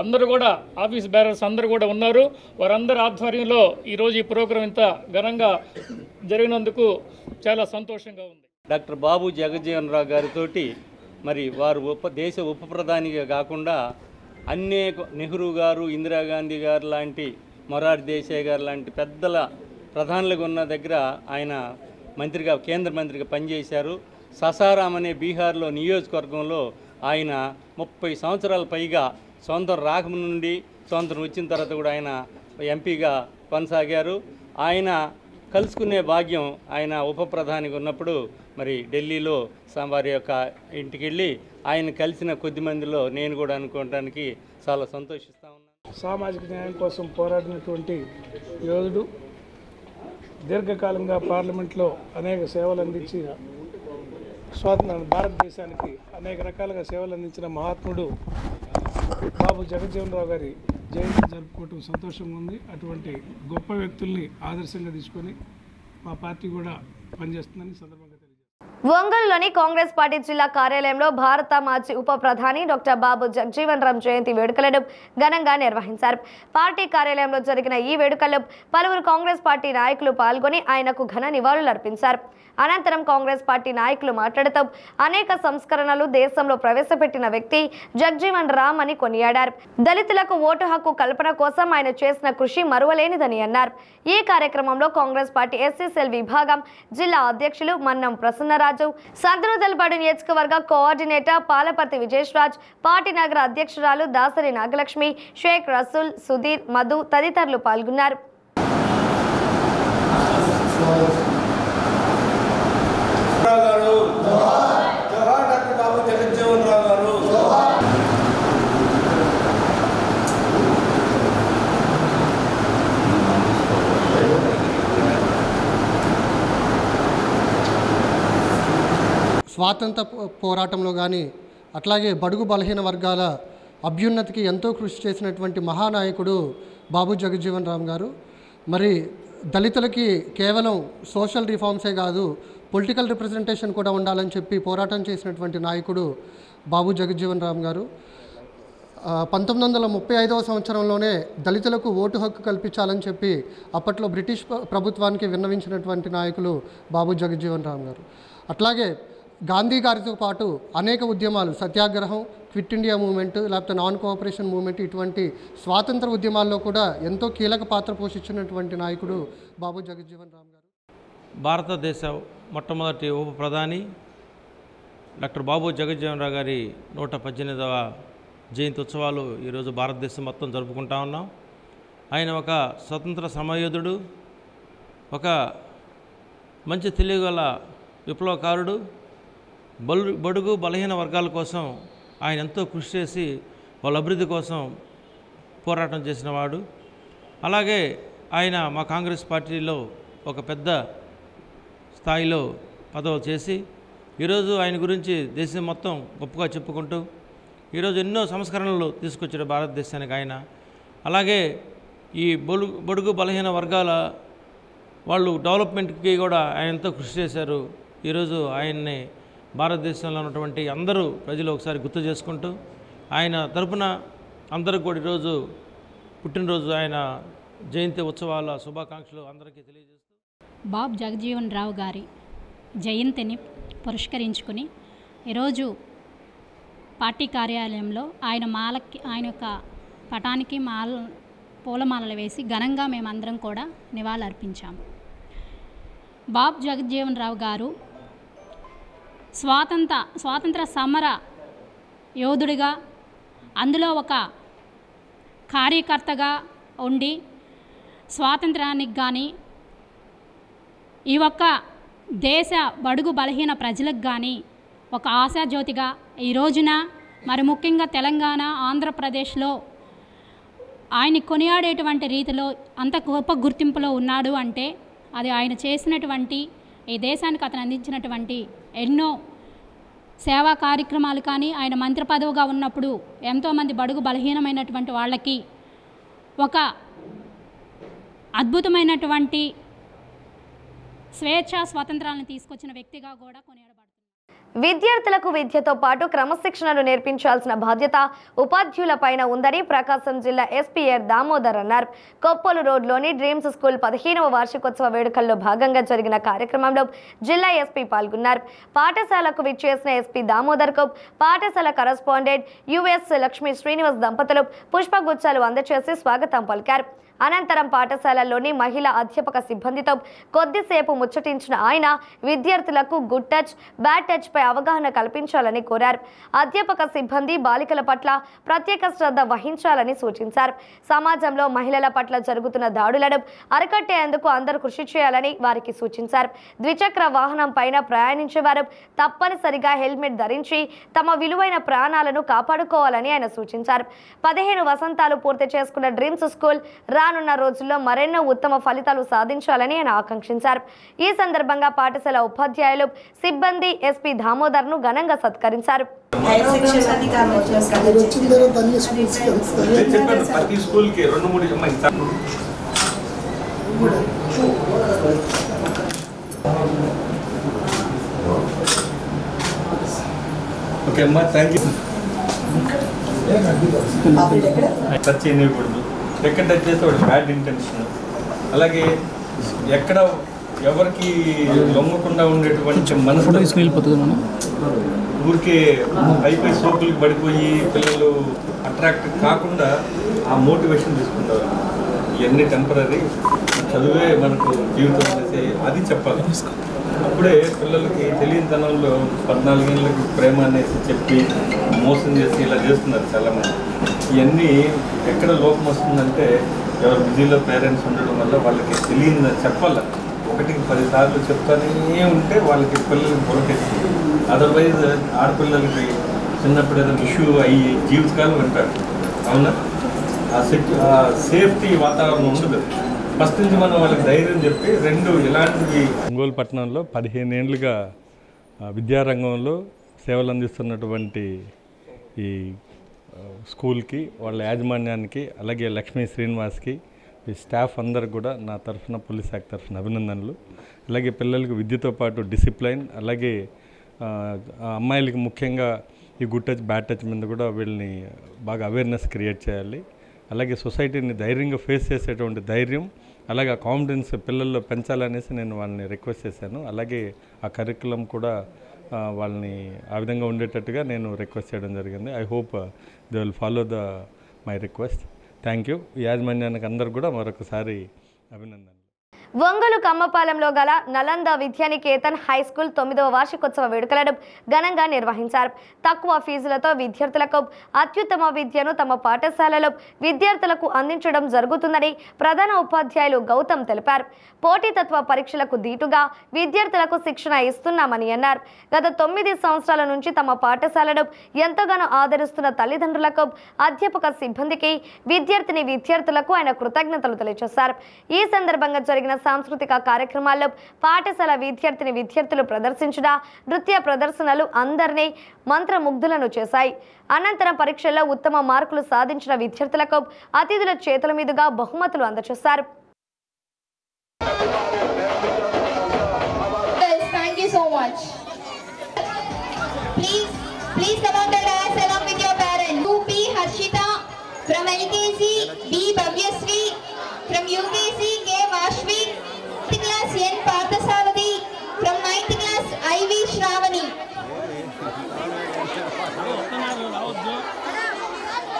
అందరూ కూడా ఆఫీస్ బేరర్స్ అందరూ కూడా ఉన్నారు. వారందరి ఆధ్వర్యంలో ఈరోజు ఈ ప్రోగ్రాం ఇంత ఘనంగా జరిగినందుకు చాలా సంతోషంగా ఉంది. డాక్టర్ బాబు జగజ్జీవన్ రావు గారితో మరి వారు దేశ ఉప ప్రధానిగా కాకుండా అనేక నెహ్రూ గారు, ఇందిరాగాంధీ గారు లాంటి, మొరార్జీ దేశాయ్ గారు లాంటి పెద్దల ప్రధానులుగా ఉన్న దగ్గర ఆయన మంత్రిగా, కేంద్ర మంత్రిగా పనిచేశారు. ససారాం అనే బీహార్లో నియోజకవర్గంలో ఆయన 30 సంవత్సరాల పైగా స్వాతంత్రం రాకముందు నుండి స్వాతంత్రం వచ్చిన తర్వాత కూడా ఆయన ఎంపీగా కొనసాగారు. ఆయన కలుసుకునే భాగ్యం ఆయన ఉప ప్రధానిగా ఉన్నప్పుడు మరి ఢిల్లీలో వారి యొక్క ఇంటికి వెళ్ళి ఆయన కలిసిన కొద్ది మందిలో నేను కూడా అనుకోవడానికి చాలా సంతోషిస్తా ఉన్నాను. సామాజిక న్యాయం కోసం పోరాడినటువంటి యోధుడు, దీర్ఘకాలంగా పార్లమెంట్లో అనేక సేవలు అందించి భారతదేశానికి అనేక రకాలుగా సేవలు అందించిన మహాత్ముడు బాబు జగజ్జీవన్ రావు గారి జయంతి జరుపుకోవటం సంతోషంగా ఉంది. అటువంటి గొప్ప వ్యక్తుల్ని ఆదర్శంగా తీసుకొని మా పార్టీ కూడా పనిచేస్తుందని సందర్భంగా ఒంగోలులోని కాంగ్రెస్ పార్టీ జిల్లా కార్యాలయంలో భారత మాజీ ఉప ప్రధాని డాక్టర్ బాబు జగజీవన్ రామ్ జయంతి వేడుకలను ఘనంగా నిర్వహించారు. పార్టీ కార్యాలయంలో జరిగిన ఈ వేడుకల్లో పలువురు కాంగ్రెస్ పార్టీ నాయకులు పాల్గొని ఆయనకు ఘన నివాళులర్పించారు. అనంతరం కాంగ్రెస్ పార్టీ నాయకులు మాట్లాడుతూ అనేక సంస్కరణలు దేశంలో ప్రవేశపెట్టిన వ్యక్తి జగజీవన్ రామ్ అని కొనియాడారు. దళితులకు ఓటు హక్కు కల్పన కోసం ఆయన చేసిన కృషి మరువలేనిదని అన్నారు. ఈ కార్యక్రమంలో కాంగ్రెస్ పార్టీ ఎస్సీసెల్ విభాగం జిల్లా అధ్యక్షులు మన్నం ప్రసన్నరాజు, సంతనూతలపాడు నియోజకవర్గ కోఆర్డినేటర్ పాలపర్తి విజేష్రాజ్, పార్టీ నగర అధ్యక్షురాలు దాసరి నాగలక్ష్మి, షేక్ రసూల్, సుధీర్, మధు తదితరులు పాల్గొన్నారు. స్వాతంత్ర పోరాటంలో కానీ అట్లాగే బడుగు బలహీన వర్గాల అభ్యున్నతికి ఎంతో కృషి చేసినటువంటి మహానాయకుడు బాబు జగజ్జీవన్ రామ్ గారు. మరి దళితులకి కేవలం సోషల్ రిఫార్మ్సే కాదు, పొలిటికల్ రిప్రజెంటేషన్ కూడా ఉండాలని చెప్పి పోరాటం చేసినటువంటి నాయకుడు బాబు జగజ్జీవన్ రామ్ గారు. 1935వ సంవత్సరంలోనే దళితులకు ఓటు హక్కు కల్పించాలని చెప్పి అప్పట్లో బ్రిటిష్ ప్రభుత్వానికి విన్నవించినటువంటి నాయకులు బాబు జగజ్జీవన్ రామ్ గారు. అట్లాగే గాంధీ గారితో పాటు అనేక ఉద్యమాలు, సత్యాగ్రహం, క్విట్ ఇండియా మూవ్మెంట్, లేకపోతే నాన్ కోఆపరేషన్ మూవ్మెంట్, ఇటువంటి స్వాతంత్ర ఉద్యమాల్లో కూడా ఎంతో కీలక పాత్ర పోషించినటువంటి నాయకుడు బాబు జగజ్జీవన్ రామ్ గారు. భారతదేశ మొట్టమొదటి ఉప ప్రధాని డాక్టర్ బాబు జగజ్జీవన్ రావు గారి 118వ జయంతి ఉత్సవాలు ఈరోజు భారతదేశం మొత్తం జరుపుకుంటా ఉన్నాం. ఆయన ఒక స్వతంత్ర సమయోధుడు, ఒక మంచి తెలియగల విప్లవకారుడు, బడుగు బలహీన వర్గాల కోసం ఆయన ఎంతో కృషి చేసి వాళ్ళ అభివృద్ధి కోసం పోరాటం చేసినవాడు. అలాగే ఆయన మా కాంగ్రెస్ పార్టీలో ఒక పెద్ద స్థాయిలో పదవి చేసి ఈరోజు ఆయన గురించి దేశం మొత్తం గొప్పగా చెప్పుకుంటూ ఈరోజు ఎన్నో సంస్కరణలు తీసుకొచ్చాడు భారతదేశానికి ఆయన. అలాగే ఈ బడుగు బలహీన వర్గాల వాళ్ళు డెవలప్మెంట్కి కూడా ఆయన ఎంతో కృషి చేశారు. ఈరోజు ఆయన్ని భారతదేశంలో ఉన్నటువంటి అందరూ ప్రజలు ఒకసారి గుర్తు చేసుకుంటూ ఆయన తరపున అందరికి కూడా ఈరోజు పుట్టినరోజు ఆయన జయంతి ఉత్సవాల శుభాకాంక్షలు అందరికీ తెలియజేస్తూ బాబు జగజీవన్ రావు గారి జయంతిని పురస్కరించుకుని ఈరోజు పార్టీ కార్యాలయంలో ఆయన యొక్క పటానికి పూలమాలలు వేసి ఘనంగా మేమందరం కూడా నివాళులర్పించాము. బాబు జగజ్జీవన్ రావు గారు స్వాతంత్ర సమర యోధుడిగా, అందులో ఒక కార్యకర్తగా ఉండి స్వాతంత్రానికి కానీ ఈ ఒక్క దేశ బడుగు బలహీన ప్రజలకు కానీ ఒక ఆశాజ్యోతిగా ఈ రోజున మరి ముఖ్యంగా తెలంగాణ, ఆంధ్రప్రదేశ్లో ఆయన కొనియాడేటువంటి రీతిలో అంత గొప్ప గుర్తింపులో ఉన్నాడు అంటే అది ఆయన చేసినటువంటి, ఈ దేశానికి అతను అందించినటువంటి ఎన్నో సేవా కార్యక్రమాలు కానీ ఆయన మంత్రి పదవిగా ఉన్నప్పుడు ఎంతోమంది బడుగు బలహీనమైనటువంటి వాళ్ళకి ఒక అద్భుతమైనటువంటి స్వేచ్ఛ స్వాతంత్రాలను తీసుకొచ్చిన వ్యక్తిగా కూడా కొనియాడబడుతుంది. విద్యార్థులకు విద్యతో పాటు క్రమశిక్షణను నేర్పించాల్సిన బాధ్యత ఉపాధ్యాయులపైన ఉందని ప్రకాశం జిల్లా ఎస్పీ ఆర్ దామోదర్ అన్నారు. కొప్పోలు రోడ్లోని డ్రీమ్స్ స్కూల్ 15వ వార్షికోత్సవ వేడుకల్లో భాగంగా జరిగిన కార్యక్రమంలో జిల్లా ఎస్పీ పాల్గొన్నారు. పాఠశాలకు విచ్చేసిన ఎస్పీ దామోదర్ కు పాఠశాల కరస్పాండెంట్ యుఎస్ లక్ష్మీ శ్రీనివాస్ దంపతులు పుష్పగుచ్చాలు అందజేసి స్వాగతం పలికారు. అనంతరం పాఠశాలలోని మహిళా అధ్యాపక సిబ్బందితో కొద్దిసేపు ముచ్చటించిన ఆయన విద్యార్థులకు గుడ్ టచ్, బ్యాడ్ టచ్ పై అవగాహన కల్పించాలని కోరారు. అధ్యాపక సిబ్బంది బాలికల పట్ల ప్రత్యేక శ్రద్ధ వహించాలని సూచించారు. సమాజంలో మహిళల పట్ల జరుగుతున్న దాడులను అరికట్టేందుకు అందరూ కృషి చేయాలని వారికి సూచించారు. ద్విచక్ర వాహనం పైన ప్రయాణించేవారు తప్పనిసరిగా హెల్మెట్ ధరించి తమ విలువైన ప్రాణాలను కాపాడుకోవాలని ఆయన సూచించారు. 15 వసంతాలు పూర్తి చేసుకున్న డ్రీమ్స్ స్కూల్ రానున్న రోజుల్లో మరెన్నో ఉత్తమ ఫలితాలు సాధించాలని ఆయన ఆకాంక్షించారు. ఈ సందర్భంగా పాఠశాల ఉపాధ్యాయులు, సిబ్బంది ఎస్పీ దామోదర్ను ఘనంగా సత్కరించారు. టచ్ చేయకూడదు, ఎక్కడ టచ్ చేస్తే వాడు బ్యాడ్ ఇంటెన్షన్. అలాగే ఎక్కడ ఎవరికి లొంగకుండా ఉండేటువంటి మనసు ఊరికే పైపై సోకులకు పడిపోయి పిల్లలు అట్రాక్ట్ కాకుండా ఆ మోటివేషన్ తీసుకుంటారు. ఇవన్నీ టెంపరీ, చదువే మనకు జీవితం అనేసి అది చెప్పాలి. అప్పుడే పిల్లలకి తెలియనితనంలో 14 ఏళ్ళకి ప్రేమ అనేసి చెప్పి మోసం చేసి ఇలా చేస్తున్నారు చాలామంది. ఇవన్నీ ఎక్కడ లోపం వస్తుందంటే ఎవరు బిజీలో పేరెంట్స్ ఉండడం వల్ల వాళ్ళకి తెలియని చెప్పాలి. 1కి 10 సార్లు చెప్తానే ఉంటే వాళ్ళకి పిల్లలకి బురకెత్తుంది. అదర్వైజ్ ఆడపిల్లలకి చిన్నప్పుడు ఏదైనా ఇష్యూ అయ్యి జీవితకాలం వింటారు. అవునా? ఆ సేఫ్టీ వాతావరణం ఉండదు. ఫస్ట్ నుంచి మనం వాళ్ళకి ధైర్యం చెప్పి ఇలాంటివి. ఒంగోలు పట్టణంలో 15 ఏళ్ళుగా విద్యారంగంలో సేవలు అందిస్తున్నటువంటి ఈ స్కూల్కి, వాళ్ళ యాజమాన్యానికి, అలాగే లక్ష్మీ శ్రీనివాస్కి, ఈ స్టాఫ్ అందరికి కూడా నా తరఫున, పోలీస్ శాఖ తరఫున అభినందనలు. అలాగే పిల్లలకు విద్యతో పాటు డిసిప్లైన్, అలాగే అమ్మాయిలకి ముఖ్యంగా ఈ గుడ్ టచ్, బ్యాడ్ టచ్ మీద కూడా వీళ్ళని బాగా అవేర్నెస్ క్రియేట్ చేయాలి. అలాగే సొసైటీని ధైర్యంగా ఫేస్ చేసేటువంటి ధైర్యం, అలాగే కాన్ఫిడెన్స్ పిల్లల్లో పెంచాలనేసి నేను వాళ్ళని రిక్వెస్ట్ చేశాను. అలాగే ఆ కరికులం కూడా వాళ్ళని ఆ విధంగా ఉండేటట్టుగా నేను రిక్వెస్ట్ చేయడం జరిగింది. I hope they will follow my request. Thank you. యాజమాన్యానికి అందరు కూడా మరొకసారి అభినందనలు. ఒంగోలు కమ్మపాలెంలో గల నలంద విద్యానికేతన్ హై స్కూల్ 9వ వార్షికోత్సవ వేడుకలను ఘనంగా నిర్వహించారు. తక్కువ ఫీజులతో విద్యార్థులకు అత్యుత్తమ విద్యను తమ పాఠశాలలో విద్యార్థులకు అందించడం జరుగుతుందని ప్రధాన ఉపాధ్యాయులు గౌతమ్ తెలిపారు. పోటీతత్వ పరీక్షలకు దీటుగా విద్యార్థులకు శిక్షణ ఇస్తున్నామని అన్నారు. గత 9 సంవత్సరాల నుంచి తమ పాఠశాలను ఎంతగానో ఆదరిస్తున్న తల్లిదండ్రులకు, అధ్యాపక సిబ్బందికి, విద్యార్థులకు ఆయన కృతజ్ఞతలు తెలియజేశారు. ఈ సందర్భంగా జరిగిన సాంస్కృతిక కార్యక్రమాల్లో పాఠశాల విద్యార్థులు ప్రదర్శించిన నృత్య ప్రదర్శనలు అందరినీ మంత్రముగ్ధులను చేశాయి. అనంతరం పరీక్షల్లో ఉత్తమ మార్కులు సాధించిన విద్యార్థులకు అతిథుల చేతుల మీదుగా బహుమతులు అందజేశారు. Thank you so much. Please come on the dais along with your parents. UP Harshita from LKC, B Bhavyasri from UKC, K Vashvi, 8th class N Parthasavati from 9th class IV Shravani,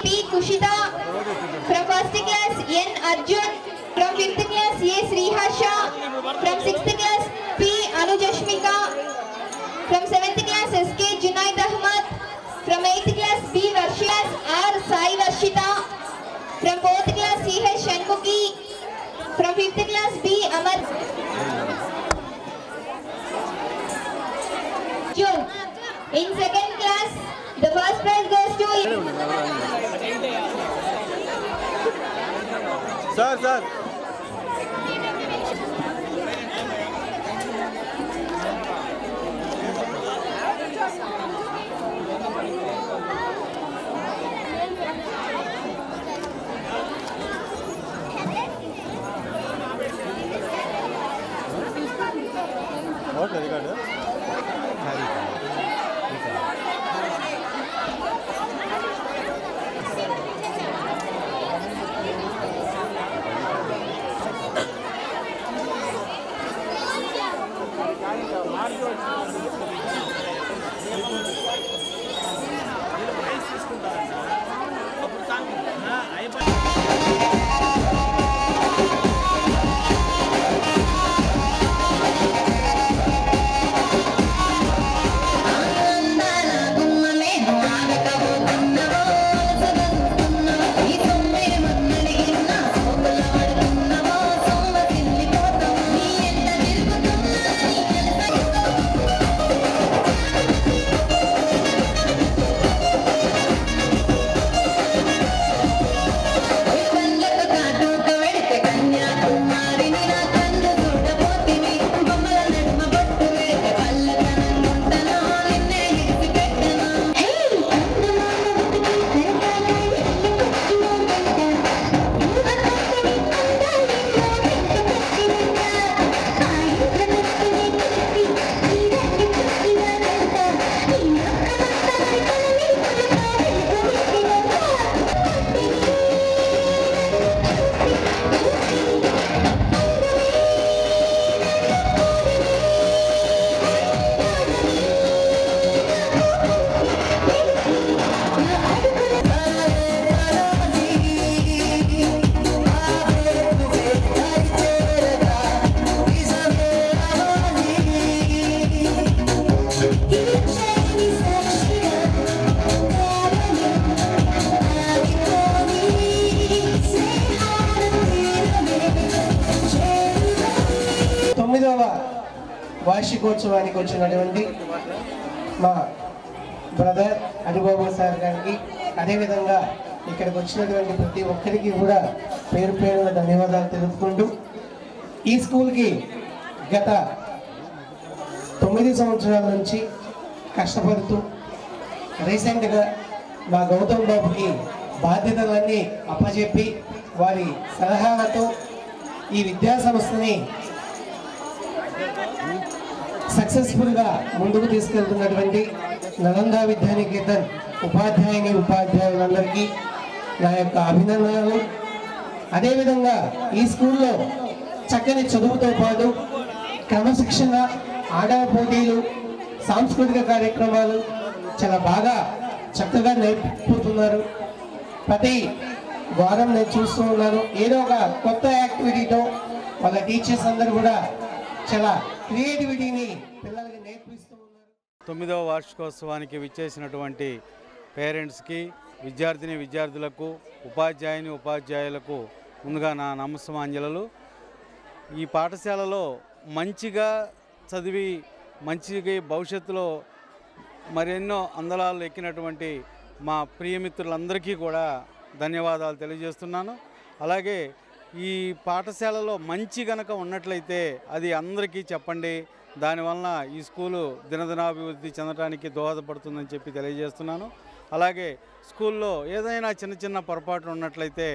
P Kushita from 1st class N Arjun, from 5th class A Sriharsha, from 6th class P Anujashmika, from 7th class SK Junaid Ahmad, from 8th class B Varshias R Sai Varshita, from 4th class CH Shanmukhi, from 5th class B Amar June. In 2nd class, the first prize goes to Sir. వార్షికోత్సవానికి వచ్చినటువంటి మా బ్రదర్ హరిబాబు సార్ గారికి, అదేవిధంగా ఇక్కడికి వచ్చినటువంటి ప్రతి ఒక్కరికి కూడా పేరు పేరున ధన్యవాదాలు తెలుపుకుంటూ, ఈ స్కూల్కి గత 9 సంవత్సరాల నుంచి కష్టపడుతూ రీసెంట్గా మా గౌతమ్ బాబుకి బాధ్యతలన్నీ అప్పచెప్పి వారి సలహాలతో ఈ విద్యా సంస్థని సక్సెస్ఫుల్గా ముందుకు తీసుకెళ్తున్నటువంటి నలంద విద్యానికేతన్ ఉపాధ్యాయులందరికీ నా యొక్క అభినందనలు. అదేవిధంగా ఈ స్కూల్లో చక్కని చదువుతో పాటు క్రమశిక్షణ, ఆట పోటీలు, సాంస్కృతిక కార్యక్రమాలు చాలా బాగా చక్కగా నేర్పుతున్నారు. ప్రతి వారం నేను చూస్తూ ఉన్నాను, ఏదో ఒక కొత్త యాక్టివిటీతో వాళ్ళ టీచర్స్ అందరూ కూడా చాలా క్రియేటివిటీని పిల్లలకి నేర్పిస్తూ ఉన్నారు. 9వ వార్షికోత్సవానికి విచ్చేసినటువంటి పేరెంట్స్కి, విద్యార్థులకు, ఉపాధ్యాయులకు ముందుగా నా నమస్సమాంజలు. ఈ పాఠశాలలో మంచిగా చదివి మంచిగా భవిష్యత్తులో మరెన్నో అందలాలు ఎక్కినటువంటి మా ప్రియమిత్రులందరికీ కూడా ధన్యవాదాలు తెలియజేస్తున్నాను. అలాగే ఈ పాఠశాలలో మంచి గనక ఉన్నట్లయితే అది అందరికీ చెప్పండి. దానివలన ఈ స్కూలు దినదినాభివృద్ధి చెందడానికి దోహదపడుతుందని చెప్పి తెలియజేస్తున్నాను. అలాగే స్కూల్లో ఏదైనా చిన్న చిన్న పొరపాట్లు ఉన్నట్లయితే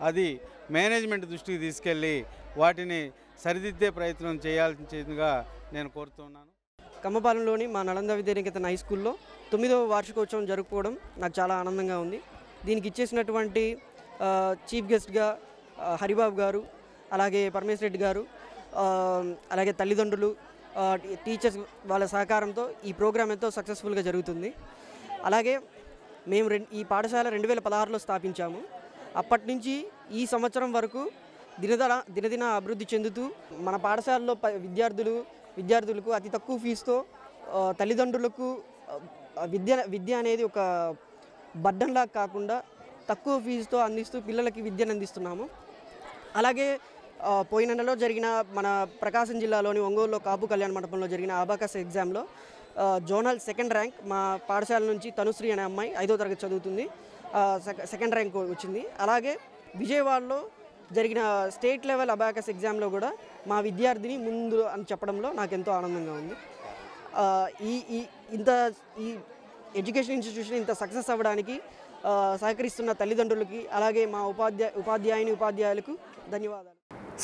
అది మేనేజ్మెంట్ దృష్టికి తీసుకెళ్ళి వాటిని సరిదిద్దే ప్రయత్నం చేయాల్సిందిగా నేను కోరుతున్నాను. కమ్మపాలెంలోని మా నలంద విద్యానికేతన్ హై స్కూల్లో 9వ వార్షికోత్సవం జరుపుకోవడం నాకు చాలా ఆనందంగా ఉంది. దీనికి ఇచ్చేసినటువంటి చీఫ్ గెస్ట్గా హరిబాబు గారు, అలాగే పరమేశ్వర రెడ్డి గారు, అలాగే తల్లిదండ్రులు, టీచర్స్ వాళ్ళ సహకారంతో ఈ ప్రోగ్రాం ఎంతో సక్సెస్ఫుల్గా జరుగుతుంది. అలాగే మేము ఈ పాఠశాల 2016లో స్థాపించాము. అప్పటి నుంచి ఈ సంవత్సరం వరకు దినదిన అభివృద్ధి చెందుతూ మన పాఠశాలలో విద్యార్థులకు అతి తక్కువ ఫీజుతో తల్లిదండ్రులకు విద్య అనేది ఒక బర్డన్లా కాకుండా తక్కువ ఫీజుతో అందిస్తూ పిల్లలకి విద్యను అందిస్తున్నాము. అలాగే పోయిన నెలలో జరిగిన మన ప్రకాశం జిల్లాలోని ఒంగోలులో కాపు కళ్యాణ మండపంలో జరిగిన అబాకస్ ఎగ్జామ్లో జోనల్ 2nd ర్యాంక్ మా పాఠశాల నుంచి తనుశ్రీ అనే అమ్మాయి 5వ తరగతి చదువుతుంది, 2nd ర్యాంక్ వచ్చింది. అలాగే విజయవాడలో జరిగిన స్టేట్ లెవెల్ అబాకస్ ఎగ్జామ్లో కూడా మా విద్యార్థిని ముందు అని చెప్పడంలో నాకు ఎంతో ఆనందంగా ఉంది. ఈ ఎడ్యుకేషన్ ఇన్స్టిట్యూషన్ ఇంత సక్సెస్ అవ్వడానికి సహకరిస్తున్న తల్లిదండ్రులకి, అలాగే మా ఉపాధ్యాయులకు ధన్యవాదాలు.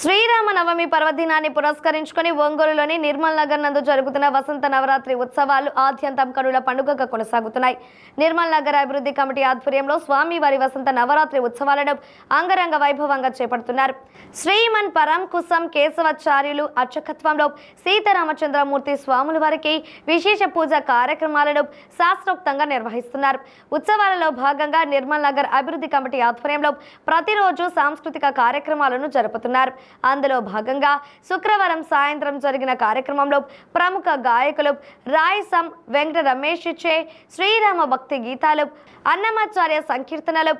శ్రీరామనవమి పర్వదినాన్ని పురస్కరించుకొని ఒంగోలులోని నిర్మల్ నగర్ నందు జరుగుతున్న వసంత నవరాత్రి ఉత్సవాలు ఆద్యంతం కనుల పండుగగా కొనసాగుతున్నాయి. నిర్మల్ నగర్ అభివృద్ధి కమిటీ ఆధ్వర్యంలో స్వామివారి వసంత నవరాత్రి ఉత్సవాలను అంగరంగ వైభవంగా చేపడుతున్నారు. శ్రీమన్ పరంకుశం కేశవాచార్యులు అర్చకత్వంలో సీతారామచంద్రమూర్తి స్వాముల వారికి విశేష పూజ కార్యక్రమాలను శాస్త్రోక్తంగా నిర్వహిస్తున్నారు. ఉత్సవాలలో భాగంగా నిర్మల్ నగర్ అభివృద్ధి కమిటీ ఆధ్వర్యంలో ప్రతిరోజు సాంస్కృతిక కార్యక్రమాలను జరుపుతున్నారు. అందులో భాగంగా శుక్రవారం సాయంత్రం జరిగిన కార్యక్రమంలో ప్రముఖ గాయకులు రాయసం వెంకట రమేష్ ఇచ్చే శ్రీరామ భక్తి గీతాలు, అన్నమాచార్య సంకీర్తనలు,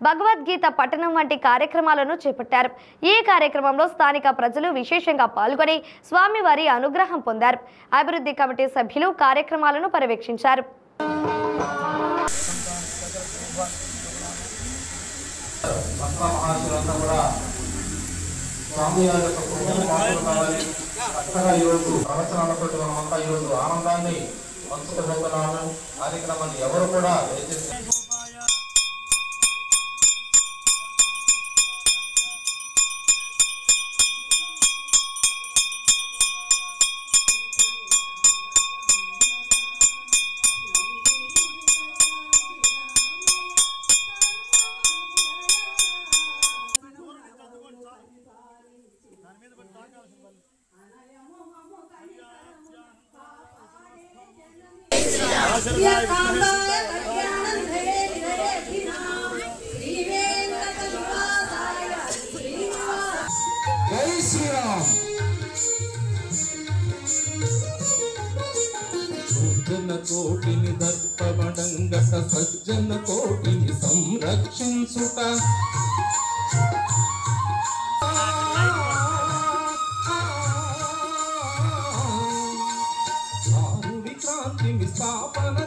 భగవద్గీత పఠనం వంటి కార్యక్రమాలను చేపట్టారు. ఈ కార్యక్రమంలో స్థానిక ప్రజలు విశేషంగా పాల్గొని స్వామివారి అనుగ్రహం పొందారు. అభివృద్ధి కమిటీ సభ్యులు కార్యక్రమాలను పర్యవేక్షించారు. స్వామి వారి యొక్క పుణ్యపాత్రలు కావాలి. చక్కగా ఈరోజు ప్రవచనాలతో మనమంతా ఈరోజు ఆనందాన్ని పంచుకోబోతున్నాము. కార్యక్రమాన్ని ఎవరు కూడా కోటిని దర్పమడంగట సజ్జన కోటిని సంరక్షించుట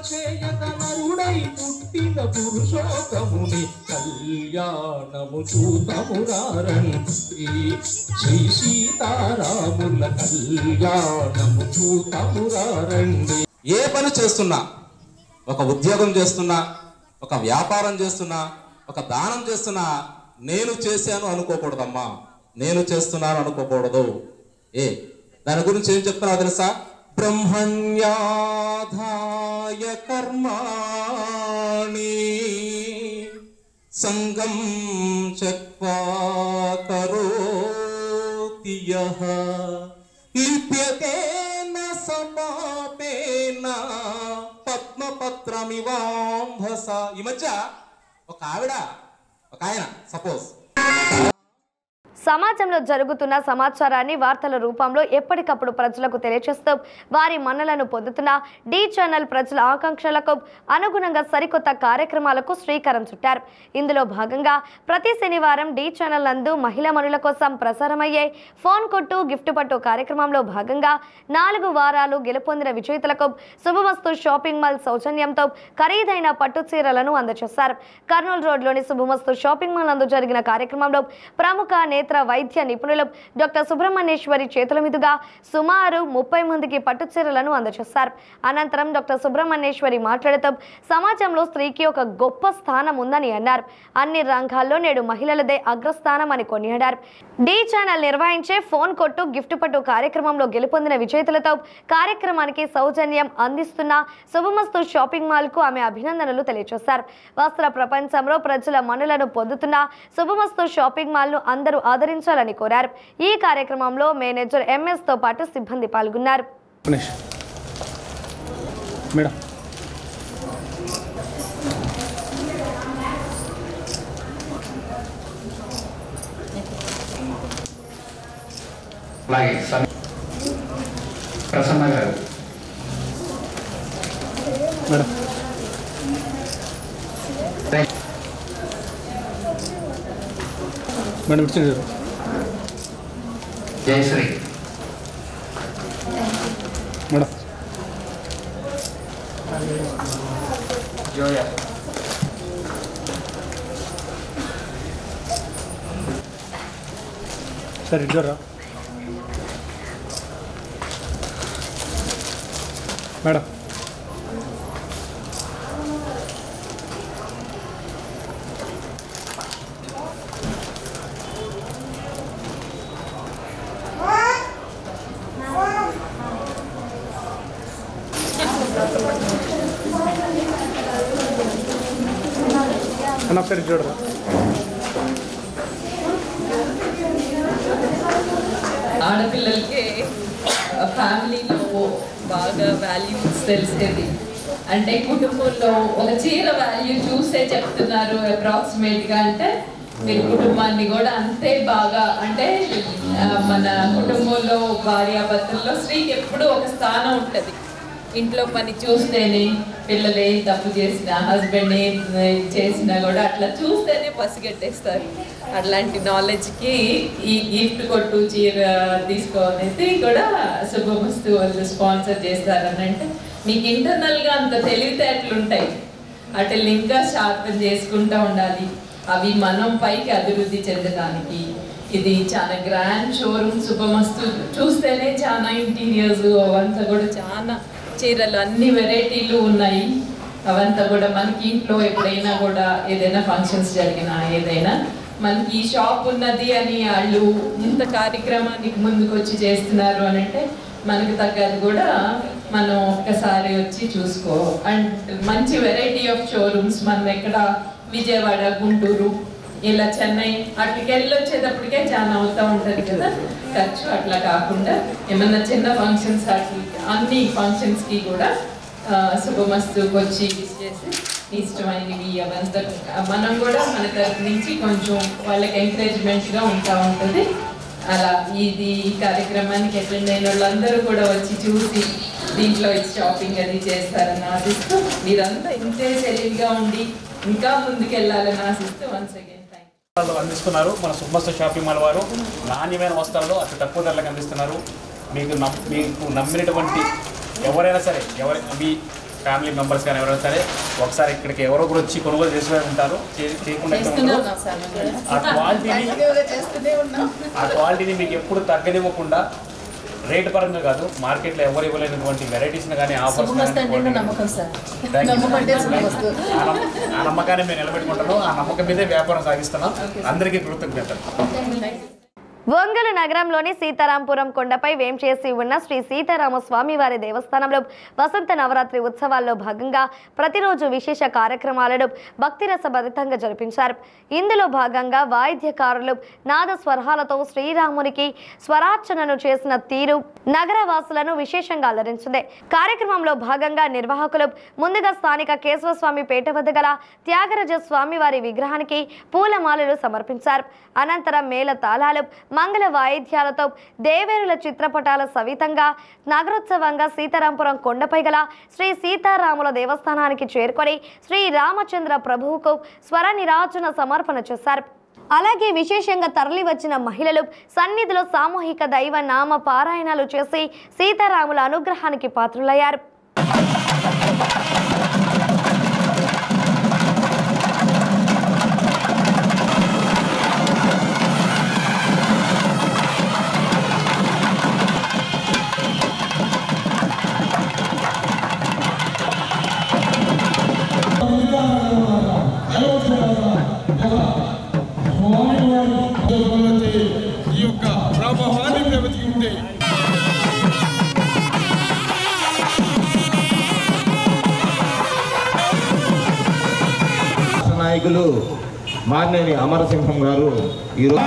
చేయతనరుడై పుట్టిన పురుషోత్తముని కళ్యాణము చూతమురారండి శ్రీ సీతారాముల కళ్యాణము చూతమురారండి. ఏ పని చేస్తున్నా, ఒక ఉద్యోగం చేస్తున్నా, ఒక వ్యాపారం చేస్తున్నా, ఒక దానం చేస్తున్నా నేను చేశాను అనుకోకూడదమ్మా, నేను చేస్తున్నాను అనుకోకూడదు. దాని గురించి ఏం చెప్తున్నా తెలుసా? బ్రహ్మణ్యాధాయ కర్మాణి సంగం చక్వా కరోతి యః లిప్యతే న సమాపేన పద్మపత్రమివాంభస. ఈ మధ్య ఒక ఆయన సపోజ్ సమాజంలో జరుగుతున్న సమాచారాన్ని వార్తల రూపంలో ఎప్పటికప్పుడు ప్రజలకు తెలియజేస్తూ వారి మన్నలను పొందుతున్న డి ఛానల్ ప్రజల ఆకాంక్షలకు అనుగుణంగా సరికొత్త కార్యక్రమాలకు శ్రీకారం చుట్టారు. ఇందులో భాగంగా ప్రతి శనివారం డి ఛానల్ నందు మహిళా మనుల కోసం ప్రసారమయ్యే ఫోన్ కొట్టు గిఫ్ట్ పట్టు కార్యక్రమంలో భాగంగా 4 వారాలు గెలుపొందిన విజేతలకు శుభమస్తు షాపింగ్ మాల్ సౌజన్యంతో ఖరీదైన పట్టు చీరలను అందజేశారు. కర్నూలు రోడ్లోని శుభమస్తు షాపింగ్ మాల్ నందు జరిగిన కార్యక్రమంలో ప్రముఖ నేత్ర వైద్య నిపుణులు డాక్టర్ సుబ్రహ్మణ్యేశ్వరి చేతుల మీదుగా సుమారు 30 మందికి పట్టు చీరలను అందజేశారు. అనంతరం డాక్టర్ సుబ్రహ్మణ్యేశ్వరి మాట్లాడుతూ సమాజంలో స్త్రీకి ఒక గొప్ప స్థానం ఉందని అన్నారు. అన్ని రంగాల్లో నేడు మహిళలదే అగ్రస్థానం అని కొనియాడారు. డి ఛానల్ నిర్వహించే ఫోన్ కొట్టు గిఫ్ట్ పట్టు కార్యక్రమంలో గెలుపొందిన విజేతలతో కార్యక్రమానికి సౌజన్యం అందిస్తున్న శుభమస్తు షాపింగ్ మాల్ కు ఆమె అభినందనలు తెలియజేశారు. వస్త్ర ప్రపంచంలో ప్రజల మనులను పొందుతున్న శుభమస్తు షాపింగ్ మాల్ ను అందరూ ఆదరించాలని కోరారు. ఈ కార్యక్రమంలో మేనేజర్ ఎంఎస్ తో పాటు సిబ్బంది పాల్గొన్నారు. ప్రసన్న గారు జయశ్రీ జోయా సరే ఇద్దరా మేడం ఒకసారి చూడరా ఆడపిల్లలకి ఫ్యామిలీలో బాగా వాల్యూస్ తెలిసేది. అంటే కుటుంబంలో ఒక చీర వాల్యూ చూసే చెప్తున్నారు అప్రాక్సిమేట్గా. అంటే మీరు కుటుంబాన్ని కూడా అంతే బాగా అంటే మన కుటుంబంలో భార్యాభర్తల్లో స్త్రీకి ఎప్పుడూ ఒక స్థానం ఉంటుంది. ఇంట్లో పని చూస్తేనే పిల్లలు ఏం తప్పు చేసినా హస్బెండ్ ఏం చేసినా కూడా అట్లా చూస్తేనే పసిగట్టేస్తారు. అట్లాంటి నాలెడ్జ్కి ఈ గిఫ్ట్ కొట్టు చీర తీసుకోవాలనేది కూడా శుభమస్తు వాళ్ళు స్పాన్సర్ చేస్తారని. అంటే మీకు ఇంటర్నల్గా అంత తెలివితేటలు ఉంటాయి, వాటిని ఇంకా షార్పన్ చేసుకుంటూ ఉండాలి. అవి మనం పైకి అభివృద్ధి చెందడానికి ఇది చాలా గ్రాండ్ షోరూమ్. శుభమస్తు చూస్తేనే చాలా ఇంటీరియర్స్ అవంతా కూడా చాలా చీరలు అన్ని వెరైటీలు ఉన్నాయి. అవంతా కూడా మనకి ఇంట్లో ఎప్పుడైనా కూడా ఏదైనా ఫంక్షన్స్ జరిగినా ఏదైనా మనకి ఈ షాప్ ఉన్నది అని వాళ్ళు ఇంత కార్యక్రమానికి ముందుకు వచ్చి చేస్తున్నారు అని అంటే మనకు తగ్గది కూడా మనం ఒక్కసారి వచ్చి చూసుకో. అండ్ మంచి వెరైటీ ఆఫ్ షోరూమ్స్ మనం ఎక్కడ విజయవాడ, గుంటూరు, ఇలా చెన్నై అట్లకి వెళ్ళొచ్చేటప్పటికే చాలా అవుతూ ఉంటుంది కదా ఖర్చు. అట్లా కాకుండా ఏమన్నా చిన్న ఫంక్షన్స్ అట్లా అన్ని ఫంక్షన్స్కి కూడా శుభమస్తుకి వచ్చి చేసి ఇష్టమైనవి అవంతా మనం కూడా మన తరఫు నుంచి కొంచెం వాళ్ళకి ఎంకరేజ్మెంట్గా ఉంటా ఉంటుంది. అలా ఇది ఈ కార్యక్రమానికి అటెండ్ అయిన వాళ్ళందరూ కూడా వచ్చి చూసి దీంట్లో షాపింగ్ అది చేస్తారని ఆశిస్తూ మీరంతా ఇంతే తెలివిగా ఉండి ఇంకా ముందుకెళ్ళాలని ఆశిస్తూ వన్స్ అగైన్ అందిస్తున్నారు. మన శుభమస్తు షాపింగ్ మాల్ వారు నాణ్యమైన వస్త్రాలు అతి తక్కువ ధరలకు అందిస్తున్నారు. మీకు నమ్మినటువంటి ఎవరైనా సరే మీ ఫ్యామిలీ మెంబర్స్ కానీ ఎవరైనా సరే ఒకసారి ఇక్కడికి ఎవరో కూడా వచ్చి కొనుగోలు చేసే ఉంటారు, చేయకుండా ఆ క్వాలిటీని మీకు ఎప్పుడు తగ్గనివ్వకుండా రేటు పరంగా కాదు, మార్కెట్లో ఎవరు ఇవ్వలేనటువంటి వెరైటీస్ని కానీ ఆఫర్స్ ఆ నమ్మకాన్ని మేము నిలబెట్టుకుంటాము. ఆ నమ్మకం మీదే వ్యాపారం సాగిస్తున్నాం. అందరికీ కృతజ్ఞతలు. ఒంగోలు నగరంలోని సీతారాంపురం కొండపై వేంచేసి ఉన్న శ్రీ సీతారామస్వామి వారి దేవస్థానంలో వసంత నవరాత్రి ఉత్సవాల్లో భాగంగా ప్రతిరోజు విశేష కార్యక్రమాలను భక్తిరసభరితంగా జరిపించారు. ఇందులో భాగంగా వాయిద్యకారులు నాదస్వరాలతో శ్రీరామునికి స్వరార్చనను చేసిన తీరు నగరవాసులను విశేషంగా అలరించింది. కార్యక్రమంలో భాగంగా నిర్వాహకులు ముందుగా స్థానిక కేశవస్వామి పేట వద్ద గల త్యాగరాజ స్వామి వారి విగ్రహానికి పూలమాలలు సమర్పించారు. అనంతరం మేళ తాళాలు, మంగళ వాయిద్యాలతో దేవేరుల చిత్రపటాల సవితంగా నగరోత్సవంగా సీతారాంపురం కొండపై గల శ్రీ సీతారాముల దేవస్థానానికి చేరుకొని శ్రీ రామచంద్ర ప్రభువుకు స్వర నిరాజన సమర్పణ చేశారు. అలాగే విశేషంగా తరలి వచ్చిన మహిళలు సన్నిధిలో సామూహిక దైవ నామ పారాయణాలు చేసి సీతారాముల అనుగ్రహానికి పాత్రులయ్యారు. ఈ యొక్క ప్రభావాన్ని ప్రవతి ఉంటే నాయకులు మార్నేని అమరసింహం గారు ఈరోజు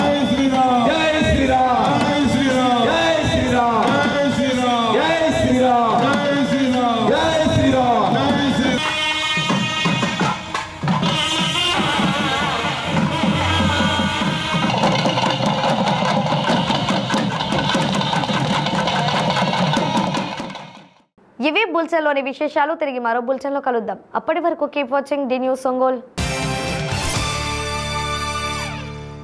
ఇవి బులెటిన్లోని విశేషాలు. తిరిగి మరో బులెటిన్లో కలుద్దాం. అప్పటి వరకు keep watching the news Ongole.